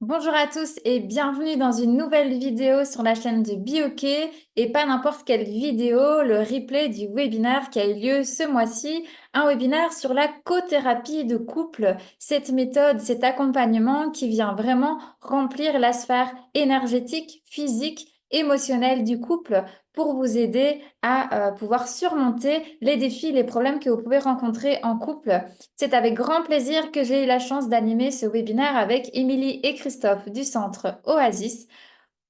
Bonjour à tous et bienvenue dans une nouvelle vidéo sur la chaîne de BioK et pas n'importe quelle vidéo, le replay du webinaire qui a eu lieu ce mois-ci, un webinaire sur la cothérapie de couple, cette méthode, cet accompagnement qui vient vraiment remplir la sphère énergétique, physique, émotionnelle du couple pour vous aider à pouvoir surmonter les défis, les problèmes que vous pouvez rencontrer en couple. C'est avec grand plaisir que j'ai eu la chance d'animer ce webinaire avec Émilie et Christophe du centre Oasis.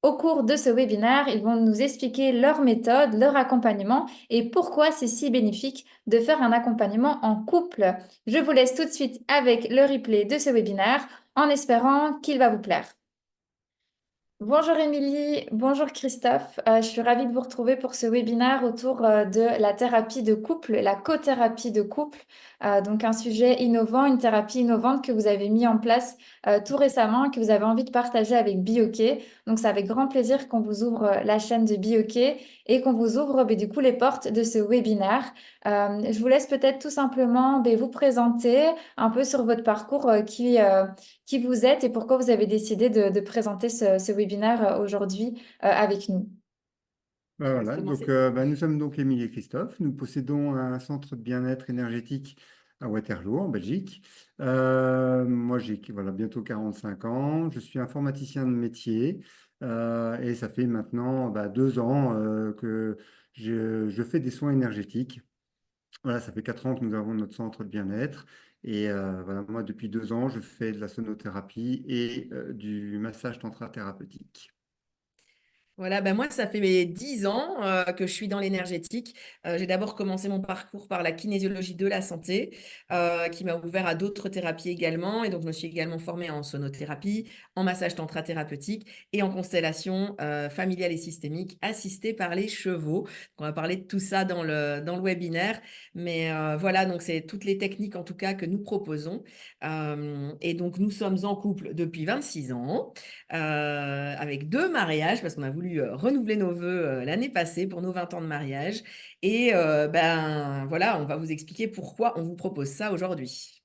Au cours de ce webinaire, ils vont nous expliquer leur méthode, leur accompagnement et pourquoi c'est si bénéfique de faire un accompagnement en couple. Je vous laisse tout de suite avec le replay de ce webinaire en espérant qu'il va vous plaire. Bonjour Émilie, bonjour Christophe. Je suis ravie de vous retrouver pour ce webinaire autour de la thérapie de couple, la cothérapie de couple. Donc un sujet innovant, une thérapie innovante que vous avez mis en place tout récemment et que vous avez envie de partager avec BioK. Donc c'est avec grand plaisir qu'on vous ouvre la chaîne de BioK et qu'on vous ouvre du coup les portes de ce webinaire. Je vous laisse peut-être tout simplement vous présenter un peu sur votre parcours qui vous êtes et pourquoi vous avez décidé de présenter ce webinaire aujourd'hui avec nous. Voilà, donc nous sommes donc Émilie et Christophe. Nous possédons un centre de bien-être énergétique à Waterloo, en Belgique. Moi, j'ai bientôt 45 ans. Je suis informaticien de métier et ça fait maintenant 2 ans que je fais des soins énergétiques. Voilà, ça fait 4 ans que nous avons notre centre de bien-être. Et voilà, moi, depuis 2 ans, je fais de la sonothérapie et du massage tantra thérapeutique. Voilà, ben moi, ça fait mes 10 ans que je suis dans l'énergétique. J'ai d'abord commencé mon parcours par la kinésiologie de la santé, qui m'a ouvert à d'autres thérapies également. Et donc, je me suis également formée en sonothérapie, en massage tantra thérapeutique et en constellation familiale et systémique assistée par les chevaux. On va parler de tout ça dans le webinaire. Mais voilà, donc c'est toutes les techniques en tout cas que nous proposons. Et donc, nous sommes en couple depuis 26 ans avec 2 mariages, parce qu'on a voulu renouveler nos vœux l'année passée pour nos 20 ans de mariage. Et ben voilà, on va vous expliquer pourquoi on vous propose ça aujourd'hui.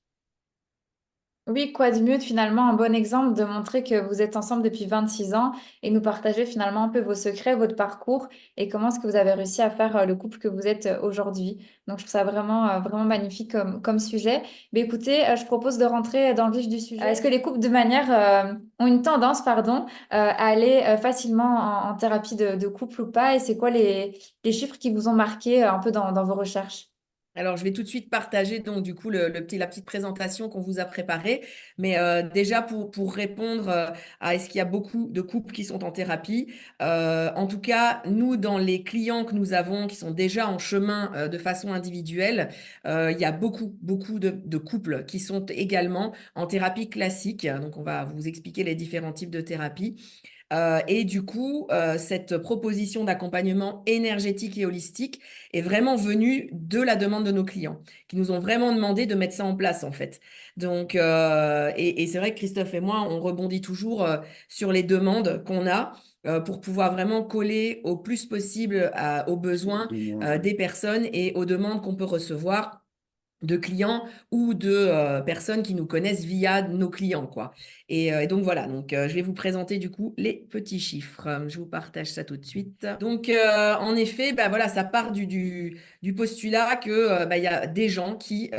Oui, quoi de mieux de finalement un bon exemple de montrer que vous êtes ensemble depuis 26 ans et nous partager finalement un peu vos secrets, votre parcours et comment est-ce que vous avez réussi à faire le couple que vous êtes aujourd'hui. Donc je trouve ça vraiment magnifique comme sujet. Mais écoutez, je propose de rentrer dans le vif du sujet. Est-ce que les couples de manière ont une tendance, pardon, à aller facilement en thérapie de couple ou pas? Et c'est quoi les chiffres qui vous ont marqué un peu dans vos recherches? Alors, je vais tout de suite partager donc du coup la petite présentation qu'on vous a préparée. Mais déjà pour répondre à est-ce qu'il y a beaucoup de couples qui sont en thérapie, en tout cas, nous, dans les clients que nous avons qui sont déjà en chemin de façon individuelle, il y a beaucoup de couples qui sont également en thérapie classique. Donc, on va vous expliquer les différents types de thérapie. Et du coup, cette proposition d'accompagnement énergétique et holistique est vraiment venue de la demande de nos clients, qui nous ont vraiment demandé de mettre ça en place, en fait. Donc, et c'est vrai que Christophe et moi, on rebondit toujours sur les demandes qu'on a pour pouvoir vraiment coller au plus possible aux besoins des personnes et aux demandes qu'on peut recevoir de clients ou de personnes qui nous connaissent via nos clients, quoi. Et donc voilà, donc je vais vous présenter du coup les petits chiffres. Je vous partage ça tout de suite. Donc en effet, bah, voilà, ça part du postulat que il y a des gens qui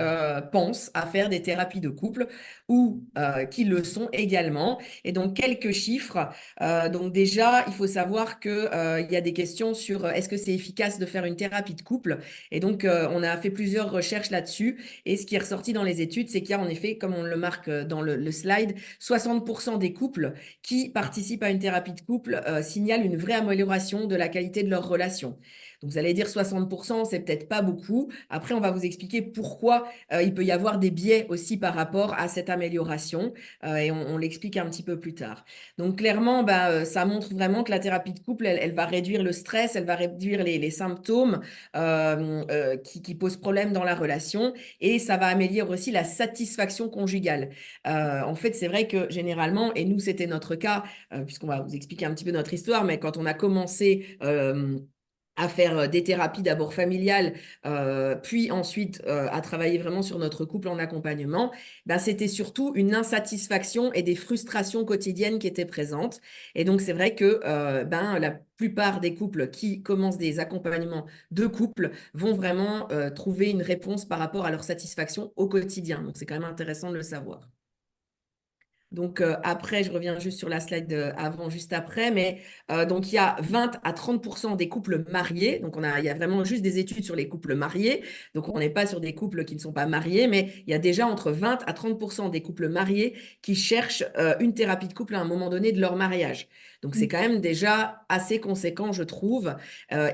pensent à faire des thérapies de couple ou qui le sont également. Et donc quelques chiffres. Donc déjà, il faut savoir que il y a des questions sur est-ce que c'est efficace de faire une thérapie de couple. Et donc on a fait plusieurs recherches là-dessus. Et ce qui est ressorti dans les études, c'est qu'il y a en effet, comme on le marque dans le slide, 60% des couples qui participent à une thérapie de couple signalent une vraie amélioration de la qualité de leur relation. Donc vous allez dire 60%, c'est peut-être pas beaucoup. Après, on va vous expliquer pourquoi il peut y avoir des biais aussi par rapport à cette amélioration et on l'explique un petit peu plus tard. Donc clairement, ça montre vraiment que la thérapie de couple, elle va réduire le stress, elle va réduire les symptômes qui posent problème dans la relation et ça va améliorer aussi la satisfaction conjugale. En fait, c'est vrai que généralement, et nous, c'était notre cas, puisqu'on va vous expliquer un petit peu notre histoire, mais quand on a commencé à faire des thérapies d'abord familiales, puis ensuite à travailler vraiment sur notre couple en accompagnement, ben, c'était surtout une insatisfaction et des frustrations quotidiennes qui étaient présentes. Et donc, c'est vrai que ben, la plupart des couples qui commencent des accompagnements de couple vont vraiment trouver une réponse par rapport à leur satisfaction au quotidien. Donc, c'est quand même intéressant de le savoir. Donc après, je reviens juste sur la slide avant, juste après, mais donc il y a 20 à 30% des couples mariés. Donc il y a vraiment juste des études sur les couples mariés. Donc on n'est pas sur des couples qui ne sont pas mariés, mais il y a déjà entre 20 à 30% des couples mariés qui cherchent une thérapie de couple à un moment donné de leur mariage. Donc c'est quand même déjà assez conséquent, je trouve.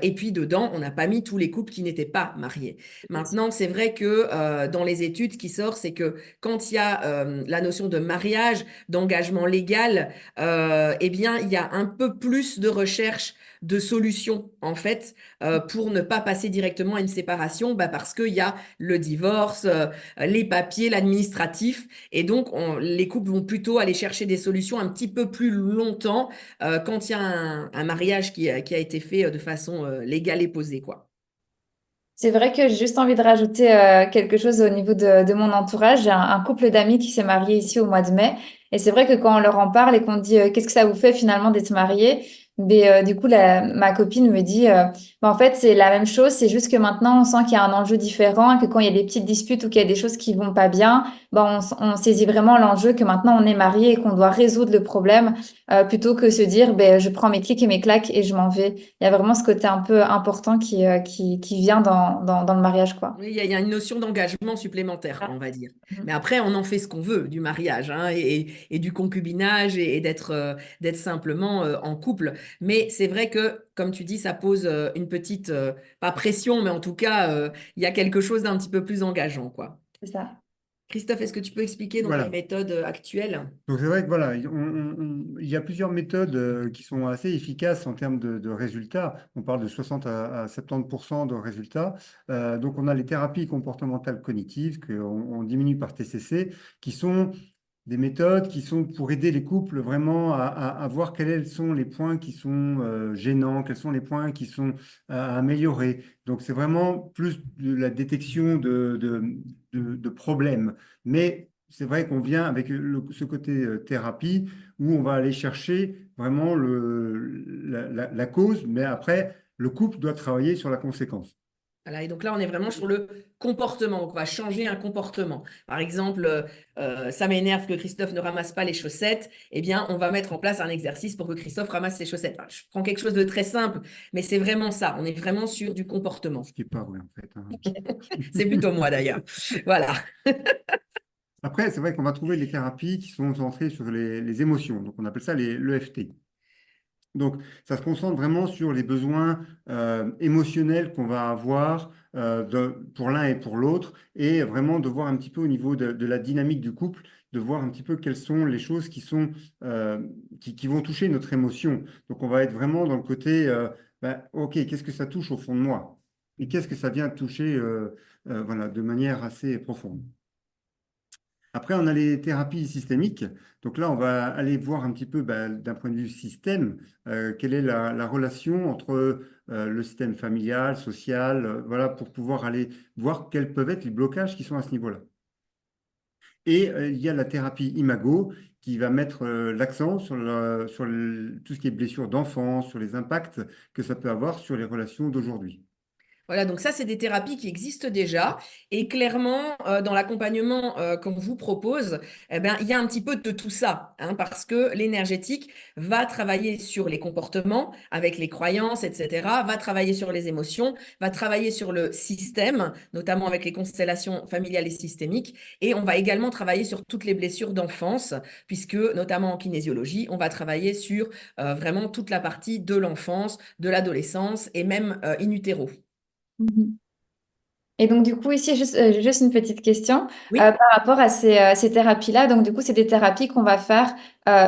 Et puis dedans, on n'a pas mis tous les couples qui n'étaient pas mariés. Maintenant, c'est vrai que dans les études, ce qui sort, c'est que quand il y a la notion de mariage, d'engagement légal, eh bien, il y a un peu plus de recherche de solutions, en fait, pour ne pas passer directement à une séparation, bah, parce qu'il y a le divorce, les papiers, l'administratif, et donc les couples vont plutôt aller chercher des solutions un petit peu plus longtemps quand il y a un mariage qui a été fait de façon légale et posée, quoi. C'est vrai que j'ai juste envie de rajouter quelque chose au niveau de mon entourage. J'ai un couple d'amis qui s'est marié ici au mois de mai. Et c'est vrai que quand on leur en parle et qu'on dit qu'est-ce que ça vous fait finalement d'être marié, mais du coup ma copine me dit bah, en fait c'est la même chose, c'est juste que maintenant on sent qu'il y a un enjeu différent et que quand il y a des petites disputes ou qu'il y a des choses qui vont pas bien, bah, on saisit vraiment l'enjeu que maintenant on est marié et qu'on doit résoudre le problème plutôt que se dire ben je prends mes clics et mes claques et je m'en vais. Il y a vraiment ce côté un peu important qui vient dans le mariage, quoi. Oui, il y a une notion d'engagement supplémentaire, Ah. on va dire. Mhm. Mais après, on en fait ce qu'on veut du mariage hein, et du concubinage et d'être simplement en couple. Mais c'est vrai que, comme tu dis, ça pose une petite, pas pression, mais en tout cas, il y a quelque chose d'un petit peu plus engageant, quoi. C'est ça. Christophe, est-ce que tu peux expliquer donc les Voilà. méthodes actuelles? Donc c'est vrai que voilà, il y a plusieurs méthodes qui sont assez efficaces en termes de résultats. On parle de 60 à 70% de résultats. Donc on a les thérapies comportementales cognitives qu'on diminue par TCC, qui sont des méthodes qui sont pour aider les couples vraiment à voir quels sont les points qui sont gênants, quels sont les points qui sont à améliorer. Donc c'est vraiment plus de la détection de problèmes. Mais c'est vrai qu'on vient avec ce côté thérapie où on va aller chercher vraiment la cause, mais après, le couple doit travailler sur la conséquence. Voilà, et donc là, on est vraiment sur le comportement. Donc, on va changer un comportement. Par exemple, ça m'énerve que Christophe ne ramasse pas les chaussettes. Eh bien, on va mettre en place un exercice pour que Christophe ramasse ses chaussettes. Enfin, je prends quelque chose de très simple, mais c'est vraiment ça. On est vraiment sur du comportement. Ce qui n'est pas vrai en fait, hein. C'est plutôt moi d'ailleurs. Voilà. Après, c'est vrai qu'on va trouver les thérapies qui sont centrées sur les émotions. Donc, on appelle ça l'EFT. Donc, ça se concentre vraiment sur les besoins émotionnels qu'on va avoir pour l'un et pour l'autre, et vraiment de voir un petit peu au niveau de la dynamique du couple, de voir un petit peu quelles sont les choses qui vont toucher notre émotion. Donc, on va être vraiment dans le côté, OK, qu'est-ce que ça touche au fond de moi? Et qu'est-ce que ça vient toucher voilà, de manière assez profonde? Après, on a les thérapies systémiques. Donc là, on va aller voir un petit peu d'un point de vue système, quelle est la relation entre le système familial, social, voilà, pour pouvoir aller voir quels peuvent être les blocages qui sont à ce niveau-là. Et il y a la thérapie imago qui va mettre l'accent sur tout ce qui est blessure d'enfance, sur les impacts que ça peut avoir sur les relations d'aujourd'hui. Voilà, donc ça, c'est des thérapies qui existent déjà. Et clairement, dans l'accompagnement qu'on vous propose, eh ben, il y a un petit peu de tout ça, hein, parce que l'énergétique va travailler sur les comportements, avec les croyances, etc., va travailler sur les émotions, va travailler sur le système, notamment avec les constellations familiales et systémiques. Et on va également travailler sur toutes les blessures d'enfance, puisque notamment en kinésiologie, on va travailler sur vraiment toute la partie de l'enfance, de l'adolescence et même in utero. Mhm. Et donc, du coup, ici, juste une petite question Oui. par rapport à ces thérapies-là. Donc, du coup, c'est des thérapies qu'on va faire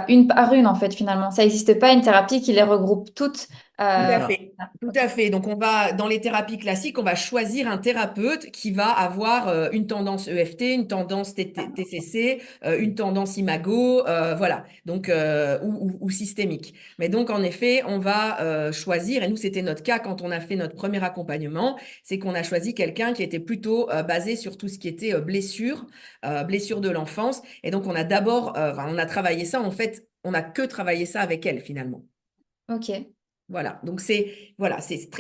une par une, en fait, finalement. Ça n'existe pas une thérapie qui les regroupe toutes Tout C'est à ça. fait. Tout à fait. Donc, on va, dans les thérapies classiques, on va choisir un thérapeute qui va avoir une tendance EFT, une tendance TCC, une tendance Imago, voilà, donc, ou systémique. Mais donc, en effet, on va choisir, et nous, c'était notre cas quand on a fait notre premier accompagnement, c'est qu'on a choisi quelqu'un qui était plutôt basé sur tout ce qui était blessure de l'enfance. Et donc, on a d'abord, on a travaillé ça, en fait, on n'a que travaillé ça avec elle, finalement. Ok. Voilà, donc c'est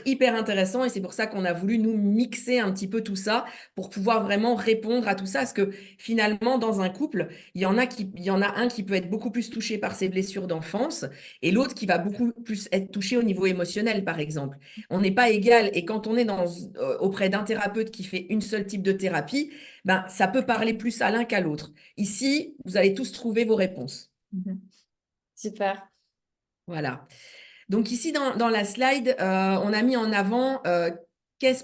hyper intéressant et c'est pour ça qu'on a voulu nous mixer un petit peu tout ça pour pouvoir vraiment répondre à tout ça. Parce que finalement, dans un couple, il y en a un qui peut être beaucoup plus touché par ses blessures d'enfance et l'autre qui va beaucoup plus être touché au niveau émotionnel, par exemple. On n'est pas égal et quand on est auprès d'un thérapeute qui fait une seule type de thérapie, ben, ça peut parler plus à l'un qu'à l'autre. Ici, vous allez tous trouver vos réponses. Mhm. Super. Voilà. Donc ici, dans la slide, on a mis en avant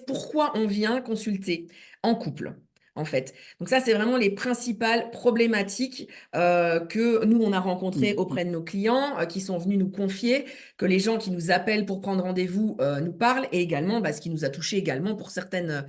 pourquoi on vient consulter en couple, en fait. Donc ça, c'est vraiment les principales problématiques que nous, on a rencontrées Mm. auprès de nos clients qui sont venus nous confier, que les gens qui nous appellent pour prendre rendez-vous nous parlent, et également ce qui nous a touché également pour certaines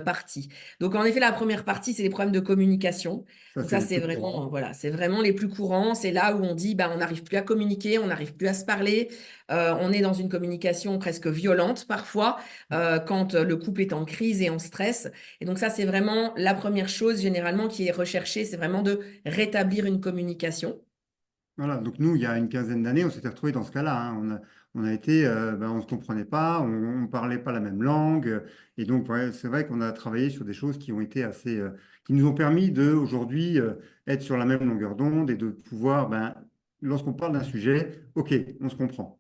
parties. Donc en effet, la première partie, c'est les problèmes de communication. Ça, Donc c'est ça, les c'est plus courants. vraiment, voilà, c'est vraiment les plus courants. C'est là où on dit, on n'arrive plus à communiquer, on n'arrive plus à se parler. On est dans une communication presque violente parfois quand le couple est en crise et en stress. Et donc ça, c'est vraiment la première chose généralement qui est recherchée, c'est vraiment de rétablir une communication. Voilà, donc nous, il y a une quinzaine d'années, on s'était retrouvés dans ce cas-là, hein. On a été, on ne se comprenait pas, on ne parlait pas la même langue. Et donc, ouais, c'est vrai qu'on a travaillé sur des choses qui ont été assez, qui nous ont permis de, aujourd'hui, être sur la même longueur d'onde et de pouvoir, lorsqu'on parle d'un sujet, OK, on se comprend.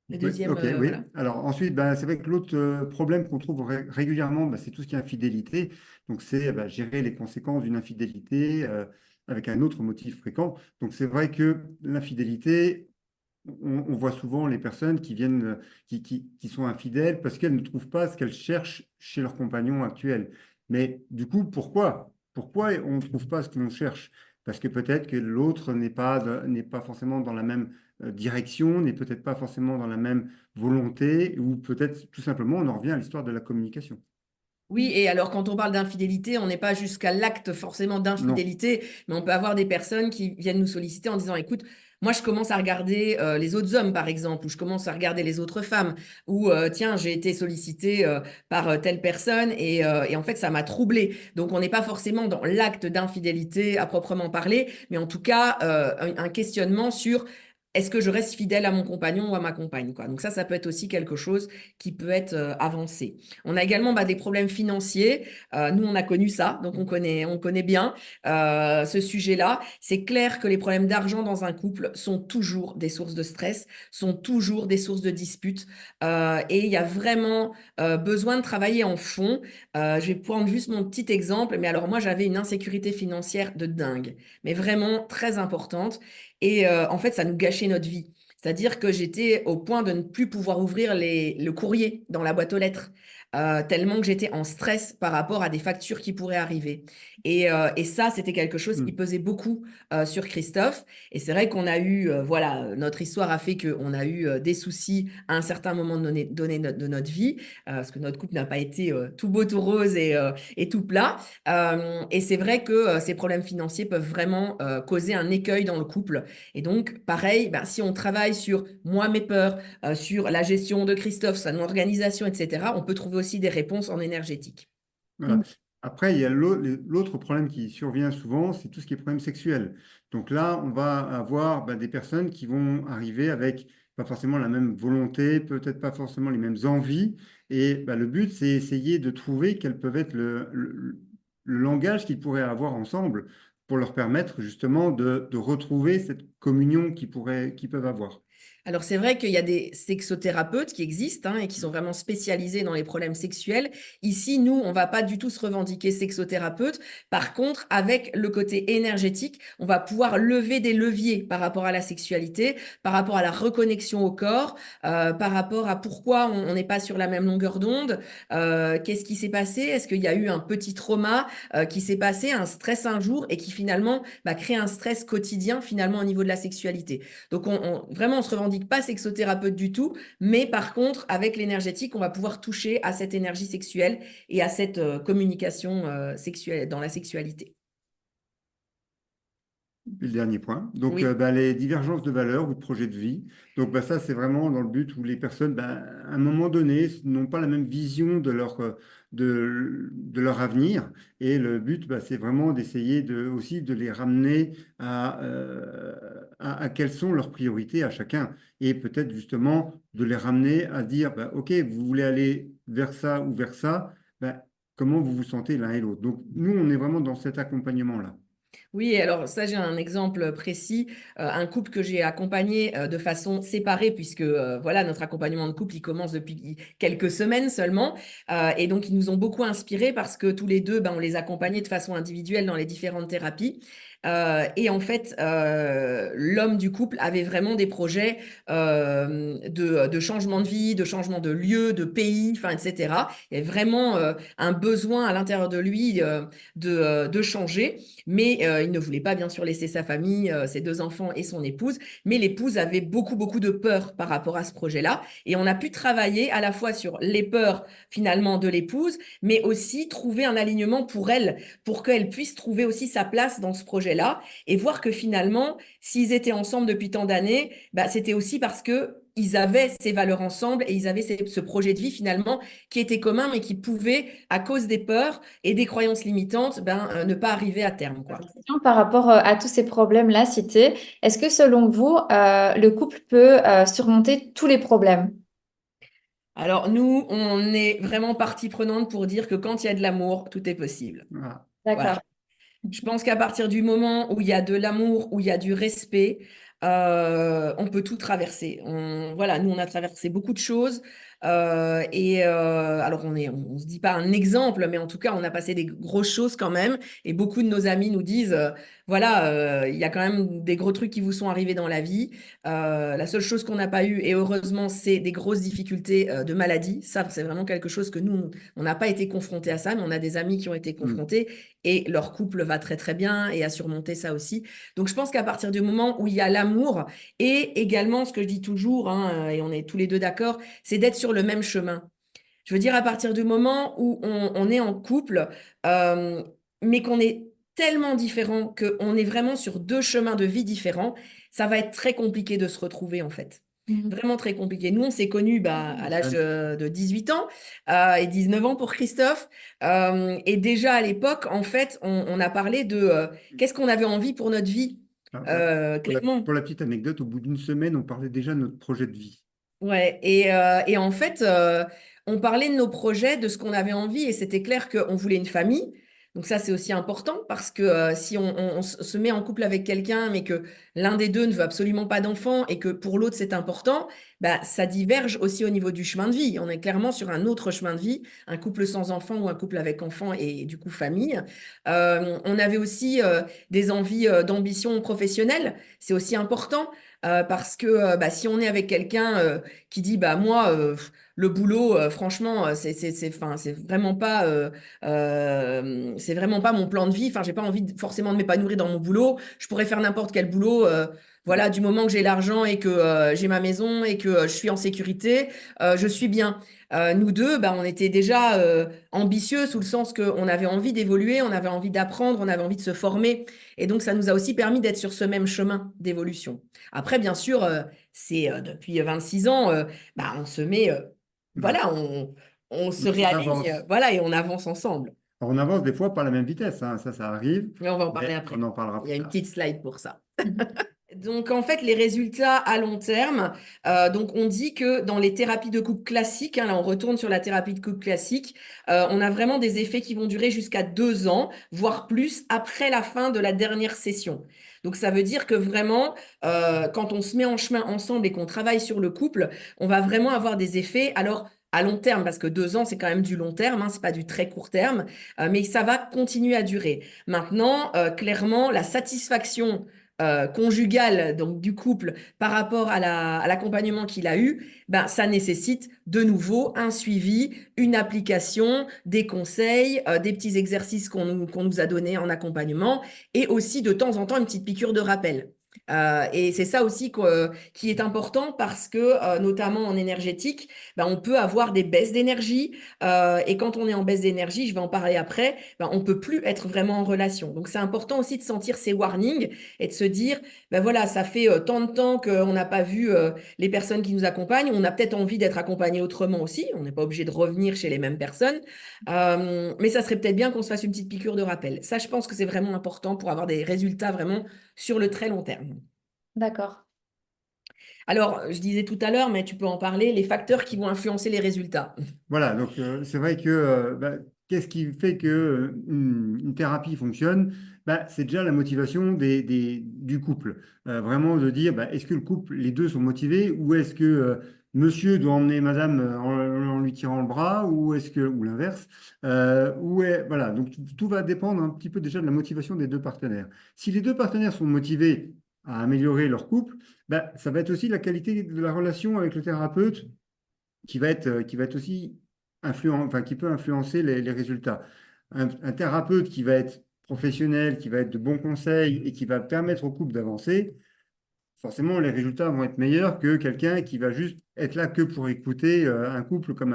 Le Oui, deuxième, ok, oui. voilà. Alors ensuite, c'est vrai que l'autre problème qu'on trouve régulièrement, c'est tout ce qui est infidélité. Donc c'est gérer les conséquences d'une infidélité avec un autre motif fréquent. Donc c'est vrai que l'infidélité, on voit souvent les personnes qui viennent, qui sont infidèles parce qu'elles ne trouvent pas ce qu'elles cherchent chez leur compagnon actuel. Mais du coup, pourquoi? Pourquoi on ne trouve pas ce que l'on cherche? Parce que peut-être que l'autre n'est pas forcément dans la même direction, n'est peut-être pas forcément dans la même volonté, ou peut-être tout simplement on en revient à l'histoire de la communication. Oui, et alors quand on parle d'infidélité, on n'est pas jusqu'à l'acte forcément Non. d'infidélité, mais on peut avoir des personnes qui viennent nous solliciter en disant, écoute, moi je commence à regarder les autres hommes par exemple, ou je commence à regarder les autres femmes, ou tiens, j'ai été sollicité par telle personne et en fait ça m'a troublé. Donc on n'est pas forcément dans l'acte d'infidélité à proprement parler, mais en tout cas un questionnement sur est-ce que je reste fidèle à mon compagnon ou à ma compagne, quoi. Donc ça peut être aussi quelque chose qui peut être avancé. On a également des problèmes financiers. Nous, on a connu ça, donc on connaît bien ce sujet-là. C'est clair que les problèmes d'argent dans un couple sont toujours des sources de stress, sont toujours des sources de disputes. Et il y a vraiment besoin de travailler en fond. Je vais prendre juste mon petit exemple. Mais alors moi, j'avais une insécurité financière de dingue, mais vraiment très importante. Et en fait, ça nous gâchait notre vie. C'est-à-dire que j'étais au point de ne plus pouvoir ouvrir le courrier dans la boîte aux lettres, tellement que j'étais en stress par rapport à des factures qui pourraient arriver. Et ça, c'était quelque chose qui Hmm. pesait beaucoup sur Christophe. Et c'est vrai qu'on a eu, voilà, notre histoire a fait qu'on a eu des soucis à un certain moment de notre vie, parce que notre couple n'a pas été tout beau, tout rose et tout plat. Et c'est vrai que ces problèmes financiers peuvent vraiment causer un écueil dans le couple. Et donc, pareil, si on travaille sur moi, mes peurs, sur la gestion de Christophe, son organisation, etc., on peut trouver aussi des réponses en énergétique. Voilà. Après, il y a l'autre problème qui survient souvent, c'est tout ce qui est problème sexuel. Donc là, on va avoir des personnes qui vont arriver avec pas forcément la même volonté, peut-être pas forcément les mêmes envies. Et le but, c'est essayer de trouver quel peut être le langage qu'ils pourraient avoir ensemble pour leur permettre justement de retrouver cette communion qu'ils peuvent avoir. Alors, c'est vrai qu'il y a des sexothérapeutes qui existent et qui sont vraiment spécialisés dans les problèmes sexuels. Ici, nous, on va pas du tout se revendiquer sexothérapeute. Par contre, avec le côté énergétique, on va pouvoir lever des leviers par rapport à la sexualité, par rapport à la reconnexion au corps, par rapport à pourquoi on n'est pas sur la même longueur d'onde, qu'est-ce qui s'est passé, est-ce qu'il y a eu un petit trauma qui s'est passé, un stress un jour et qui finalement crée un stress quotidien finalement au niveau de la sexualité. Donc, vraiment, on se se revendique pas sexothérapeute du tout, mais par contre, avec l'énergétique, on va pouvoir toucher à cette énergie sexuelle et à cette communication sexuelle dans la sexualité. Puis le dernier point. Donc, Oui. les divergences de valeurs ou de projets de vie. Donc, ça, c'est vraiment dans le but où les personnes, à un moment donné, n'ont pas la même vision de leur avenir. Et le but, c'est vraiment d'essayer aussi de les ramener à quelles sont leurs priorités à chacun. Et peut-être justement de les ramener à dire, OK, vous voulez aller vers ça ou vers ça, comment vous vous sentez l'un et l'autre. Donc, nous, on est vraiment dans cet accompagnement-là. Oui, alors ça, j'ai un exemple précis, un couple que j'ai accompagné de façon séparée, puisque voilà, notre accompagnement de couple, il commence depuis quelques semaines seulement, et donc ils nous ont beaucoup inspirés parce que tous les deux, on les accompagnait de façon individuelle dans les différentes thérapies. Et en fait, l'homme du couple avait vraiment des projets de changement de vie, de changement de lieu, de pays, enfin, etc. Il y avait vraiment un besoin à l'intérieur de lui de changer. Mais il ne voulait pas, bien sûr, laisser sa famille, ses 2 enfants et son épouse. Mais l'épouse avait beaucoup, beaucoup de peur par rapport à ce projet-là. Et on a pu travailler à la fois sur les peurs, finalement, de l'épouse, mais aussi trouver un alignement pour elle, pour qu'elle puisse trouver aussi sa place dans ce projet-là et voir que finalement, s'ils étaient ensemble depuis tant d'années, c'était aussi parce que ils avaient ces valeurs ensemble et ils avaient ce projet de vie finalement qui était commun, mais qui pouvait, à cause des peurs et des croyances limitantes, ne pas arriver à terme, quoi. Par rapport à tous ces problèmes-là cités, est-ce que selon vous, le couple peut surmonter tous les problèmes? Alors nous, on est vraiment partie prenante pour dire que quand il y a de l'amour, tout est possible. Voilà. D'accord. Voilà. Je pense qu'à partir du moment où il y a de l'amour, où il y a du respect, on peut tout traverser. Voilà, nous, on a traversé beaucoup de choses. Alors, on se dit pas un exemple, mais en tout cas, on a passé des grosses choses quand même. Et beaucoup de nos amis nous disent, voilà, il y a quand même des gros trucs qui vous sont arrivés dans la vie. La seule chose qu'on n'a pas eu, et heureusement, c'est des grosses difficultés de maladie. Ça, c'est vraiment quelque chose que nous, on n'a pas été confrontés à ça, mais on a des amis qui ont été confrontés et leur couple va très très bien et a surmonté ça aussi. Donc je pense qu'à partir du moment où il y a l'amour et également ce que je dis toujours, et on est tous les deux d'accord, c'est d'être sur le même chemin. Je veux dire, à partir du moment où on est en couple, mais qu'on est tellement différents, qu'on est vraiment sur 2 chemins de vie différents, ça va être très compliqué de se retrouver en fait. Mhm. Vraiment très compliqué. Nous, on s'est connus à l'âge de 18 ans et 19 ans pour Christophe. Et déjà à l'époque, en fait, on a parlé de qu'est-ce qu'on avait envie pour notre vie. Clairement. Pour la petite anecdote, au bout d'une semaine, on parlait déjà de notre projet de vie. Ouais, et en fait, on parlait de nos projets, de ce qu'on avait envie, et c'était clair qu'on voulait une famille. Donc ça, c'est aussi important parce que si on se met en couple avec quelqu'un, mais que l'un des deux ne veut absolument pas d'enfant et que pour l'autre c'est important, ça diverge aussi au niveau du chemin de vie. On est clairement sur un autre chemin de vie, un couple sans enfant ou un couple avec enfant et du coup famille. On avait aussi des envies d'ambition professionnelle. C'est aussi important. Parce que si on est avec quelqu'un qui dit moi le boulot franchement enfin c'est vraiment pas mon plan de vie, enfin j'ai pas envie forcément de m'épanouir dans mon boulot, je pourrais faire n'importe quel boulot, voilà, du moment que j'ai l'argent et que j'ai ma maison et que je suis en sécurité, je suis bien. Nous deux, on était déjà ambitieux sous le sens qu'on avait envie d'évoluer, on avait envie d'apprendre, on avait envie de se former. Et donc, ça nous a aussi permis d'être sur ce même chemin d'évolution. Après, bien sûr, c'est depuis 26 ans, on se met, voilà, on se On avance. réaligne, voilà, et on avance ensemble. Alors, on avance des fois pas à la même vitesse, hein. Ça arrive, Mais on va en parler mais après. on en parlera Il y a plus une tard. petite slide pour ça. Donc, en fait, les résultats à long terme, donc on dit que dans les thérapies de couple classiques, là on retourne sur la thérapie de couple classique, on a vraiment des effets qui vont durer jusqu'à 2 ans, voire plus, après la fin de la dernière session. Donc, ça veut dire que vraiment, quand on se met en chemin ensemble et qu'on travaille sur le couple, on va vraiment avoir des effets. Alors, à long terme, parce que 2 ans, c'est quand même du long terme, c'est pas du très court terme, mais ça va continuer à durer. Maintenant, clairement, la satisfaction conjugale donc du couple par rapport à l'accompagnement qu'il a eu, ça nécessite de nouveau un suivi, une application, des conseils, des petits exercices qu'on nous a donnés en accompagnement et aussi de temps en temps une petite piqûre de rappel. Et c'est ça aussi qui est important parce que, notamment en énergétique, ben, on peut avoir des baisses d'énergie. Et quand on est en baisse d'énergie, je vais en parler après, ben, on peut plus être vraiment en relation. Donc, c'est important aussi de sentir ces warnings et de se dire, ben voilà, ça fait tant de temps qu'on n'a pas vu les personnes qui nous accompagnent. On a peut-être envie d'être accompagné autrement aussi. On n'est pas obligé de revenir chez les mêmes personnes. Mais ça serait peut-être bien qu'on se fasse une petite piqûre de rappel. Ça, je pense que c'est vraiment important pour avoir des résultats vraiment sur le très long terme. D'accord. Alors, je disais tout à l'heure, mais tu peux en parler, les facteurs qui vont influencer les résultats. Voilà, donc c'est vrai que qu'est-ce qui fait que une thérapie fonctionne? C'est déjà la motivation du couple. Vraiment de dire, est-ce que le couple, les deux sont motivés ou est-ce que monsieur doit emmener madame en lui tirant le bras ou l'inverse? Voilà, donc tout va dépendre un petit peu déjà de la motivation des deux partenaires. Si les deux partenaires sont motivés à améliorer leur couple, ça va être aussi la qualité de la relation avec le thérapeute qui va être aussi enfin, qui peut influencer les résultats. Un thérapeute qui va être professionnel, qui va être de bons conseils et qui va permettre au couple d'avancer, forcément, les résultats vont être meilleurs que quelqu'un qui va juste être là que pour écouter un couple comme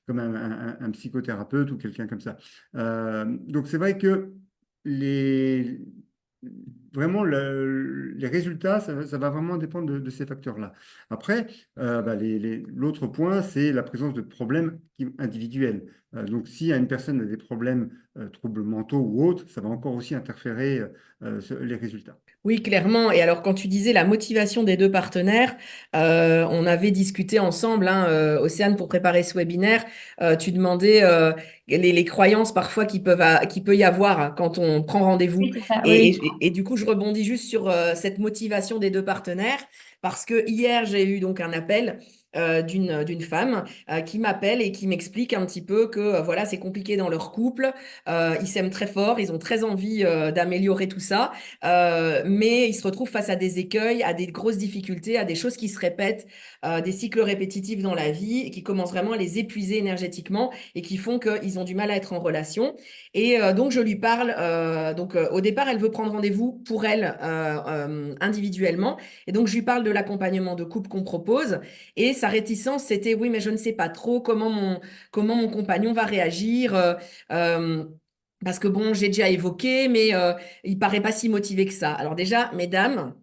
un psychothérapeute ou quelqu'un comme ça. Donc, c'est vrai que les, vraiment, les résultats, ça va vraiment dépendre de ces facteurs-là. Après, l'autre point, c'est la présence de problèmes individuels. Donc, si une personne a des problèmes, troubles mentaux ou autres, ça va encore aussi interférer les résultats. Oui, clairement. Et alors, quand tu disais la motivation des deux partenaires, on avait discuté ensemble, hein, Océane, pour préparer ce webinaire. Tu demandais les croyances parfois qui peut y avoir hein, quand on prend rendez-vous. Oui, c'est ça. Et, Oui, et du coup, je rebondis juste sur cette motivation des deux partenaires parce que hier, j'ai eu donc un appel d'une femme qui m'appelle et qui m'explique un petit peu que voilà, c'est compliqué dans leur couple. Ils s'aiment très fort, ils ont très envie d'améliorer tout ça. Mais ils se retrouvent face à des écueils, à des grosses difficultés, à des choses qui se répètent, des cycles répétitifs dans la vie et qui commencent vraiment à les épuiser énergétiquement et qui font qu'ils ont du mal à être en relation. Et donc, je lui parle. Au départ, elle veut prendre rendez-vous pour elle individuellement. Et donc, je lui parle de l'accompagnement de couple qu'on propose. Et sa réticence, c'était oui, mais je ne sais pas trop comment mon compagnon va réagir. Parce que bon, j'ai déjà évoqué, mais il paraît pas si motivé que ça. Alors déjà, mesdames,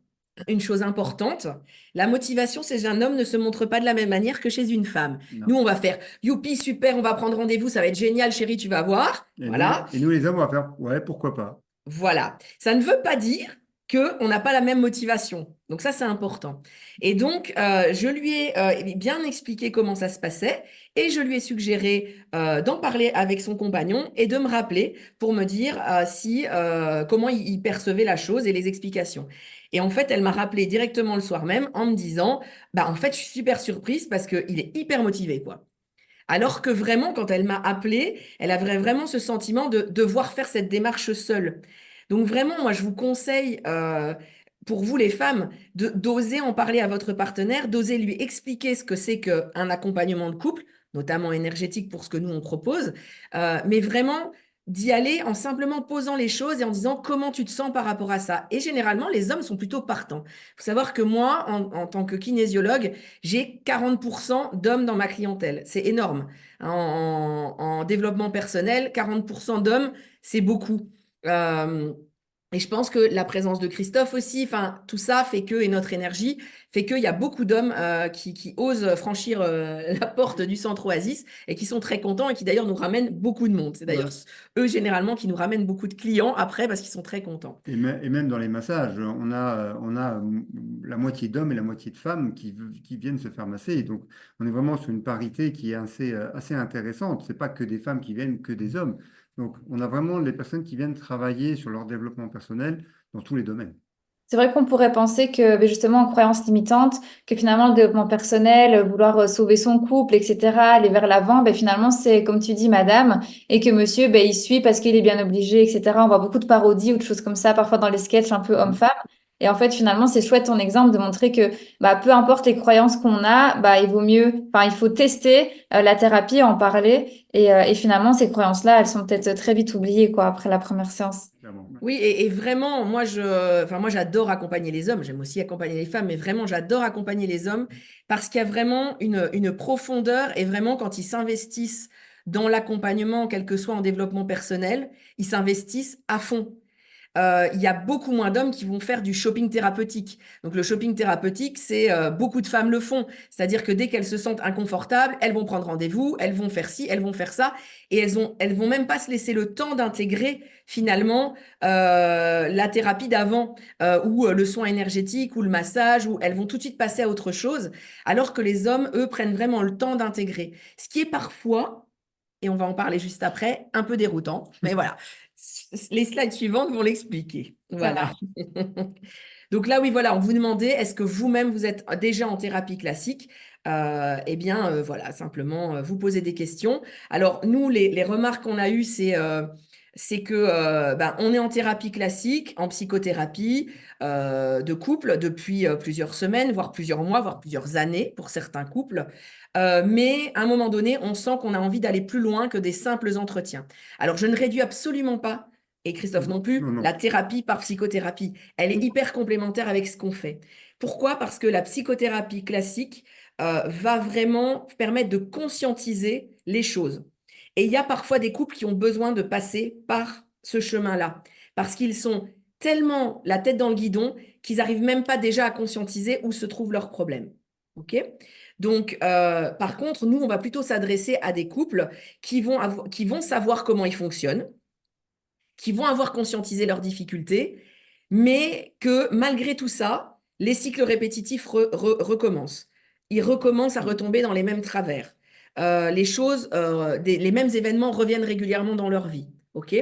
une chose importante, la motivation chez un homme ne se montre pas de la même manière que chez une femme. Non. Nous, on va faire youpi, super, on va prendre rendez-vous, ça va être génial, chérie, tu vas voir. Voilà. Et nous, les hommes, on va faire, ouais, pourquoi pas. Voilà. Ça ne veut pas dire qu'on n'a pas la même motivation. Donc ça, c'est important. Et donc, je lui ai bien expliqué comment ça se passait et je lui ai suggéré d'en parler avec son compagnon et de me rappeler pour me dire comment il percevait la chose et les explications. Et en fait, elle m'a rappelé directement le soir même en me disant, bah en fait, je suis super surprise parce qu'il est hyper motivé, quoi. Alors que vraiment, quand elle m'a appelée, elle avait vraiment ce sentiment de devoir faire cette démarche seule. Donc vraiment, moi, je vous conseille, pour vous les femmes, d'oser en parler à votre partenaire, d'oser lui expliquer ce que c'est qu'un accompagnement de couple, notamment énergétique pour ce que nous, on propose, mais vraiment d'y aller en simplement posant les choses et en disant comment tu te sens par rapport à ça. Et généralement, les hommes sont plutôt partants. Il faut savoir que moi, en tant que kinésiologue, j'ai 40% d'hommes dans ma clientèle. C'est énorme. En développement personnel, 40% d'hommes, c'est beaucoup. Euh, et je pense que la présence de Christophe aussi, enfin, tout ça fait que, et notre énergie, fait qu'il y a beaucoup d'hommes qui osent franchir la porte du centre Oasis et qui sont très contents et qui d'ailleurs nous ramènent beaucoup de monde. C'est d'ailleurs eux généralement qui nous ramènent beaucoup de clients après parce qu'ils sont très contents. Et même dans les massages, on a la moitié d'hommes et la moitié de femmes qui viennent se faire masser. Et donc, on est vraiment sur une parité qui est assez intéressante. C'est pas que des femmes qui viennent, que des hommes. Donc, on a vraiment les personnes qui viennent travailler sur leur développement personnel dans tous les domaines. c'est vrai qu'on pourrait penser que ben, justement, en croyance limitante, que finalement le développement personnel, vouloir sauver son couple, etc., aller vers l'avant, ben, finalement c'est comme tu dis, madame, et que monsieur, ben, il suit parce qu'il est bien obligé, etc. On voit beaucoup de parodies ou de choses comme ça, parfois dans les sketchs un peu Mm. hommes-femmes. Et en fait, finalement, c'est chouette ton exemple de montrer que bah, peu importe les croyances qu'on a, bah, il vaut mieux, enfin, il faut tester la thérapie, en parler. Et finalement, ces croyances-là, elles sont peut-être très vite oubliées, quoi, après la première séance. Clairement. Oui, et vraiment, moi, j'adore accompagner les hommes. J'aime aussi accompagner les femmes, mais vraiment, j'adore accompagner les hommes parce qu'il y a vraiment une profondeur et vraiment, quand ils s'investissent dans l'accompagnement, quel que soit en développement personnel, ils s'investissent à fond. Il y a beaucoup moins d'hommes qui vont faire du shopping thérapeutique. Donc le shopping thérapeutique, c'est beaucoup de femmes le font. C'est-à-dire que dès qu'elles se sentent inconfortables, elles vont prendre rendez-vous, elles vont faire ci, elles vont faire ça, et elles vont même pas se laisser le temps d'intégrer finalement la thérapie d'avant ou le soin énergétique ou le massage, ou elles vont tout de suite passer à autre chose, alors que les hommes, eux, prennent vraiment le temps d'intégrer. Ce qui est parfois, et on va en parler juste après, un peu déroutant, mais voilà. Les slides suivantes vont l'expliquer. Ça Voilà. marche. Donc là, oui, voilà, on vous demandait, est-ce que vous-même, vous êtes déjà en thérapie classique? Eh bien, voilà, simplement, vous posez des questions. Alors, nous, les remarques qu'on a eues, c'est que ben, on est en thérapie classique, en psychothérapie de couple depuis plusieurs semaines, voire plusieurs mois, voire plusieurs années pour certains couples. Mais à un moment donné, on sent qu'on a envie d'aller plus loin que des simples entretiens. Alors, je ne réduis absolument pas, et Christophe non plus, Non, non. la thérapie par psychothérapie. Elle est hyper complémentaire avec ce qu'on fait. Pourquoi? Parce que la psychothérapie classique va vraiment permettre de conscientiser les choses. Et il y a parfois des couples qui ont besoin de passer par ce chemin-là, parce qu'ils sont tellement la tête dans le guidon qu'ils n'arrivent même pas déjà à conscientiser où se trouve leur problème. OK? Donc, par contre, nous, on va plutôt s'adresser à des couples qui vont savoir comment ils fonctionnent, qui vont avoir conscientisé leurs difficultés, mais que malgré tout ça, les cycles répétitifs recommencent. Ils recommencent à retomber dans les mêmes travers. Les choses, les mêmes événements reviennent régulièrement dans leur vie. OK?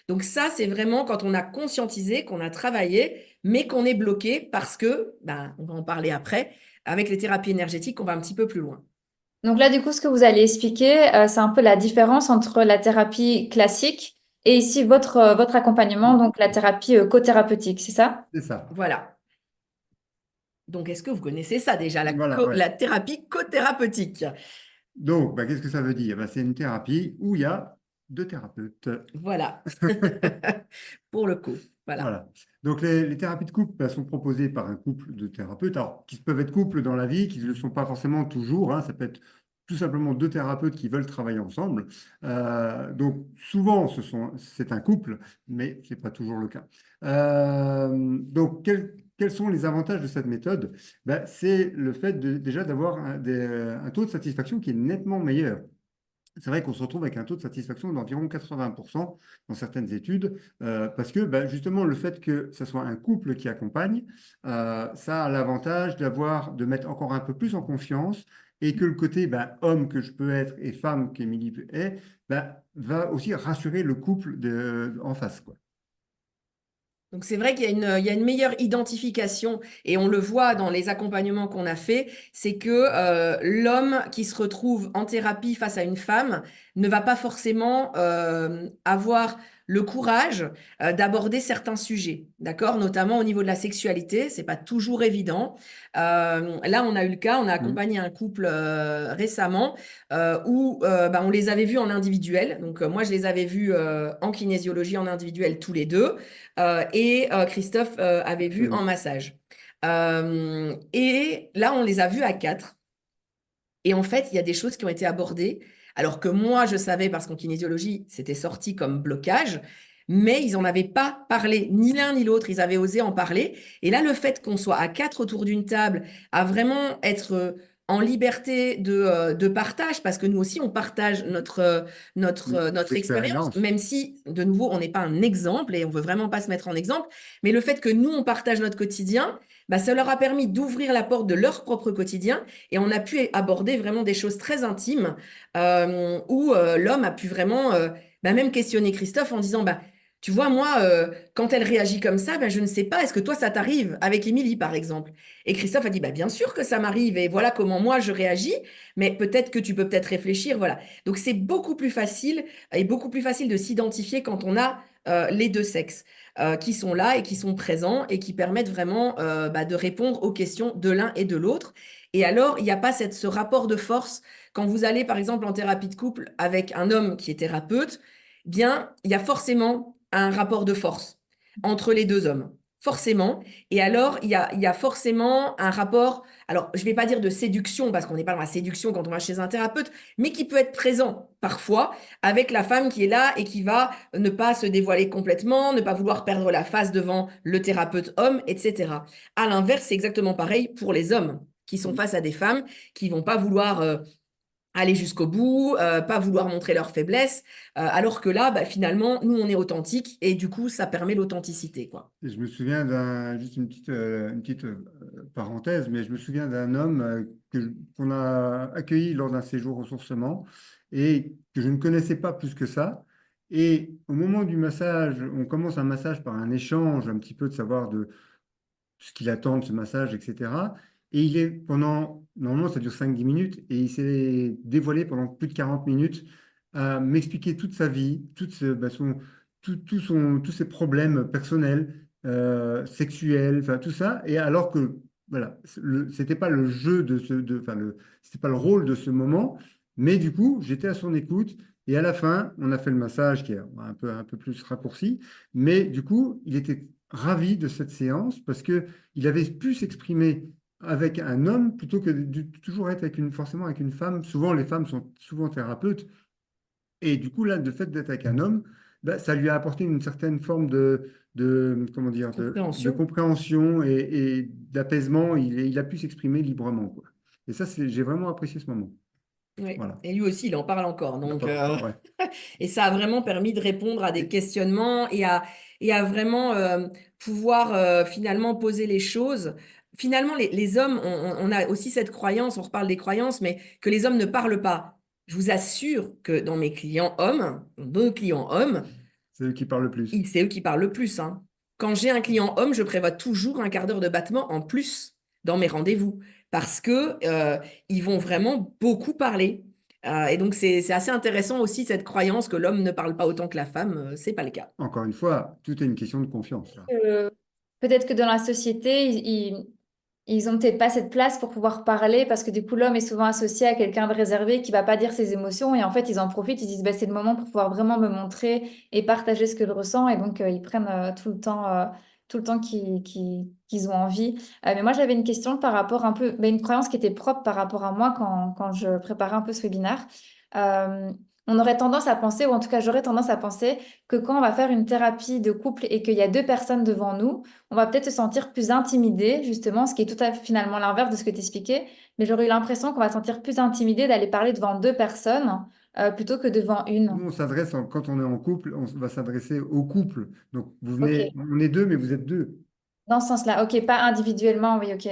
Donc ça, c'est vraiment quand on a conscientisé, qu'on a travaillé, mais qu'on est bloqué parce que, ben, on va en parler après, avec les thérapies énergétiques, on va un petit peu plus loin. Donc là, du coup, ce que vous allez expliquer, c'est un peu la différence entre la thérapie classique et ici votre accompagnement, donc la thérapie co-thérapeutique, c'est ça? C'est ça. Voilà. Donc, est-ce que vous connaissez ça déjà, Voilà, ouais. la thérapie co-thérapeutique? Donc, bah, qu'est-ce que ça veut dire? Bah, c'est une thérapie où il y a deux thérapeutes. Voilà. Pour le coup. Voilà. Voilà. Donc, les thérapies de couple bah, sont proposées par un couple de thérapeutes, alors, qui peuvent être couples dans la vie, qui ne le sont pas forcément toujours, hein. Ça peut être tout simplement deux thérapeutes qui veulent travailler ensemble. Donc, souvent, c'est un couple, mais ce n'est pas toujours le cas. Donc, quels sont les avantages de cette méthode? Ben, c'est le fait déjà d'avoir un taux de satisfaction qui est nettement meilleur. C'est vrai qu'on se retrouve avec un taux de satisfaction d'environ 80% dans certaines études, parce que justement le fait que ce soit un couple qui accompagne, ça a l'avantage de mettre encore un peu plus en confiance et que le côté homme que je peux être et femme qu'Émilie est, va aussi rassurer le couple en face, quoi. Donc, c'est vrai il y a une meilleure identification et on le voit dans les accompagnements qu'on a fait, c'est que l'homme qui se retrouve en thérapie face à une femme ne va pas forcément avoir le courage d'aborder certains sujets, d'accord? Notamment au niveau de la sexualité, c'est pas toujours évident. Là, on a eu le cas, on a accompagné un couple récemment où on les avait vus en individuel. Donc, moi, je les avais vus en kinésiologie en individuel tous les deux. Et Christophe avait vu Oui. en massage. Et là, on les a vus à quatre. Et en fait, il y a des choses qui ont été abordées, alors que moi, je savais, parce qu'en kinésiologie, c'était sorti comme blocage, mais ils n'en avaient pas parlé, ni l'un ni l'autre, ils avaient osé en parler. Et là, le fait qu'on soit à quatre autour d'une table, à vraiment être en liberté de partage, parce que nous aussi, on partage notre expérience, même si, de nouveau, on n'est pas un exemple et on veut vraiment pas se mettre en exemple, mais le fait que nous, on partage notre quotidien, ça leur a permis d'ouvrir la porte de leur propre quotidien et on a pu aborder vraiment des choses très intimes où l'homme a pu vraiment même questionner Christophe en disant tu vois, moi, quand elle réagit comme ça, je ne sais pas, est-ce que toi, ça t'arrive avec Émilie, par exemple? Et Christophe a dit, bien sûr que ça m'arrive, et voilà comment moi, je réagis, mais peut-être que tu peux peut-être réfléchir, voilà. Donc, c'est beaucoup plus facile, et beaucoup plus facile de s'identifier quand on a les deux sexes qui sont là et qui sont présents et qui permettent vraiment de répondre aux questions de l'un et de l'autre. Et alors, il n'y a pas ce rapport de force. Quand vous allez, par exemple, en thérapie de couple avec un homme qui est thérapeute, bien, il y a forcément un rapport de force entre les deux hommes. Forcément. Et alors, il y a forcément un rapport, alors je ne vais pas dire de séduction, parce qu'on n'est pas dans la séduction quand on va chez un thérapeute, mais qui peut être présent parfois avec la femme qui est là et qui va ne pas se dévoiler complètement, ne pas vouloir perdre la face devant le thérapeute homme, etc. À l'inverse, c'est exactement pareil pour les hommes qui sont face à des femmes qui vont pas vouloir aller jusqu'au bout, pas vouloir montrer leur faiblesse, alors que là, finalement, nous, on est authentique et du coup, ça permet l'authenticité, quoi. Et je me souviens juste une petite parenthèse, mais je me souviens d'un homme qu'on a accueilli lors d'un séjour ressourcement et que je ne connaissais pas plus que ça. Et au moment du massage, on commence un massage par un échange, un petit peu de savoir de ce qu'il attend de ce massage, etc. Et il est normalement ça dure 5-10 minutes, et il s'est dévoilé pendant plus de 40 minutes à m'expliquer toute sa vie, tous ses problèmes personnels, sexuels, enfin tout ça. Et alors que, voilà, c'était pas le jeu c'était pas le rôle de ce moment, mais du coup, j'étais à son écoute. Et à la fin, on a fait le massage qui est un peu plus raccourci, mais du coup, il était ravi de cette séance parce que il avait pu s'exprimer avec un homme plutôt que de toujours être forcément avec une femme. Souvent, les femmes sont souvent thérapeutes. Et du coup, là, le fait d'être avec un homme, bah, ça lui a apporté une certaine forme comment dire, de Compréhension. compréhension et d'apaisement. Il a pu s'exprimer librement, quoi. Et ça, j'ai vraiment apprécié ce moment. Oui. Voilà. Et lui aussi, il en parle encore. Donc, Ouais. et ça a vraiment permis de répondre à des questionnements et à vraiment pouvoir finalement poser les choses. Finalement, les hommes, on a aussi cette croyance, on reparle des croyances, mais que les hommes ne parlent pas. Je vous assure que dans mes clients hommes, nos clients hommes, C'est eux qui parlent le plus. c'est eux qui parlent le plus, hein. Quand j'ai un client homme, je prévois toujours un quart d'heure de battement en plus dans mes rendez-vous parce que ils vont vraiment beaucoup parler. Et donc, c'est assez intéressant aussi cette croyance que l'homme ne parle pas autant que la femme. C'est pas le cas. Encore une fois, tout est une question de confiance, là. Peut-être que dans la société, ils ont peut-être pas cette place pour pouvoir parler parce que du coup, l'homme est souvent associé à quelqu'un de réservé qui va pas dire ses émotions et en fait, ils en profitent, ils disent bah, c'est le moment pour pouvoir vraiment me montrer et partager ce que je ressens et donc ils prennent tout le temps qu'ils ont envie. Mais moi, j'avais une question par rapport un peu, bah, une croyance qui était propre par rapport à moi quand je préparais un peu ce webinaire. Euh, on aurait tendance à penser, ou en tout cas j'aurais tendance à penser, que quand on va faire une thérapie de couple et qu'il y a deux personnes devant nous, on va peut-être se sentir plus intimidé, justement, ce qui est tout à fait finalement l'inverse de ce que tu expliquais. Mais j'aurais eu l'impression qu'on va se sentir plus intimidé d'aller parler devant deux personnes plutôt que devant une. Nous, quand on est en couple, on va s'adresser au couple. Donc, Ok, on est deux, mais vous êtes deux. dans ce sens-là. Ok, pas individuellement, oui, ok.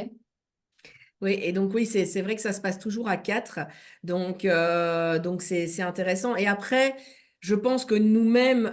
Oui, et donc oui, c'est vrai que ça se passe toujours à quatre. Donc c'est intéressant. Et après, je pense que nous-mêmes,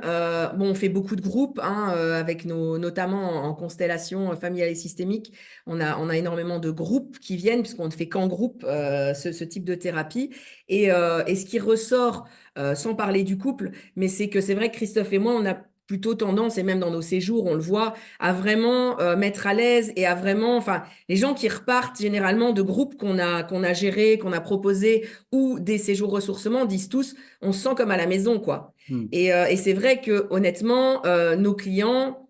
bon, on fait beaucoup de groupes, hein, avec notamment en constellation familiale et systémique. On a énormément de groupes qui viennent, puisqu'on ne fait qu'en groupe ce type de thérapie. Et ce qui ressort, sans parler du couple, mais c'est que c'est vrai que Christophe et moi, on a plutôt tendance, et même dans nos séjours, on le voit, à vraiment mettre à l'aise et à vraiment, enfin, les gens qui repartent généralement de groupes qu'on a gérés, qu'on a proposés ou des séjours ressourcement disent tous, on se sent comme à la maison, quoi. Hmm. Et c'est vrai que honnêtement, nos clients,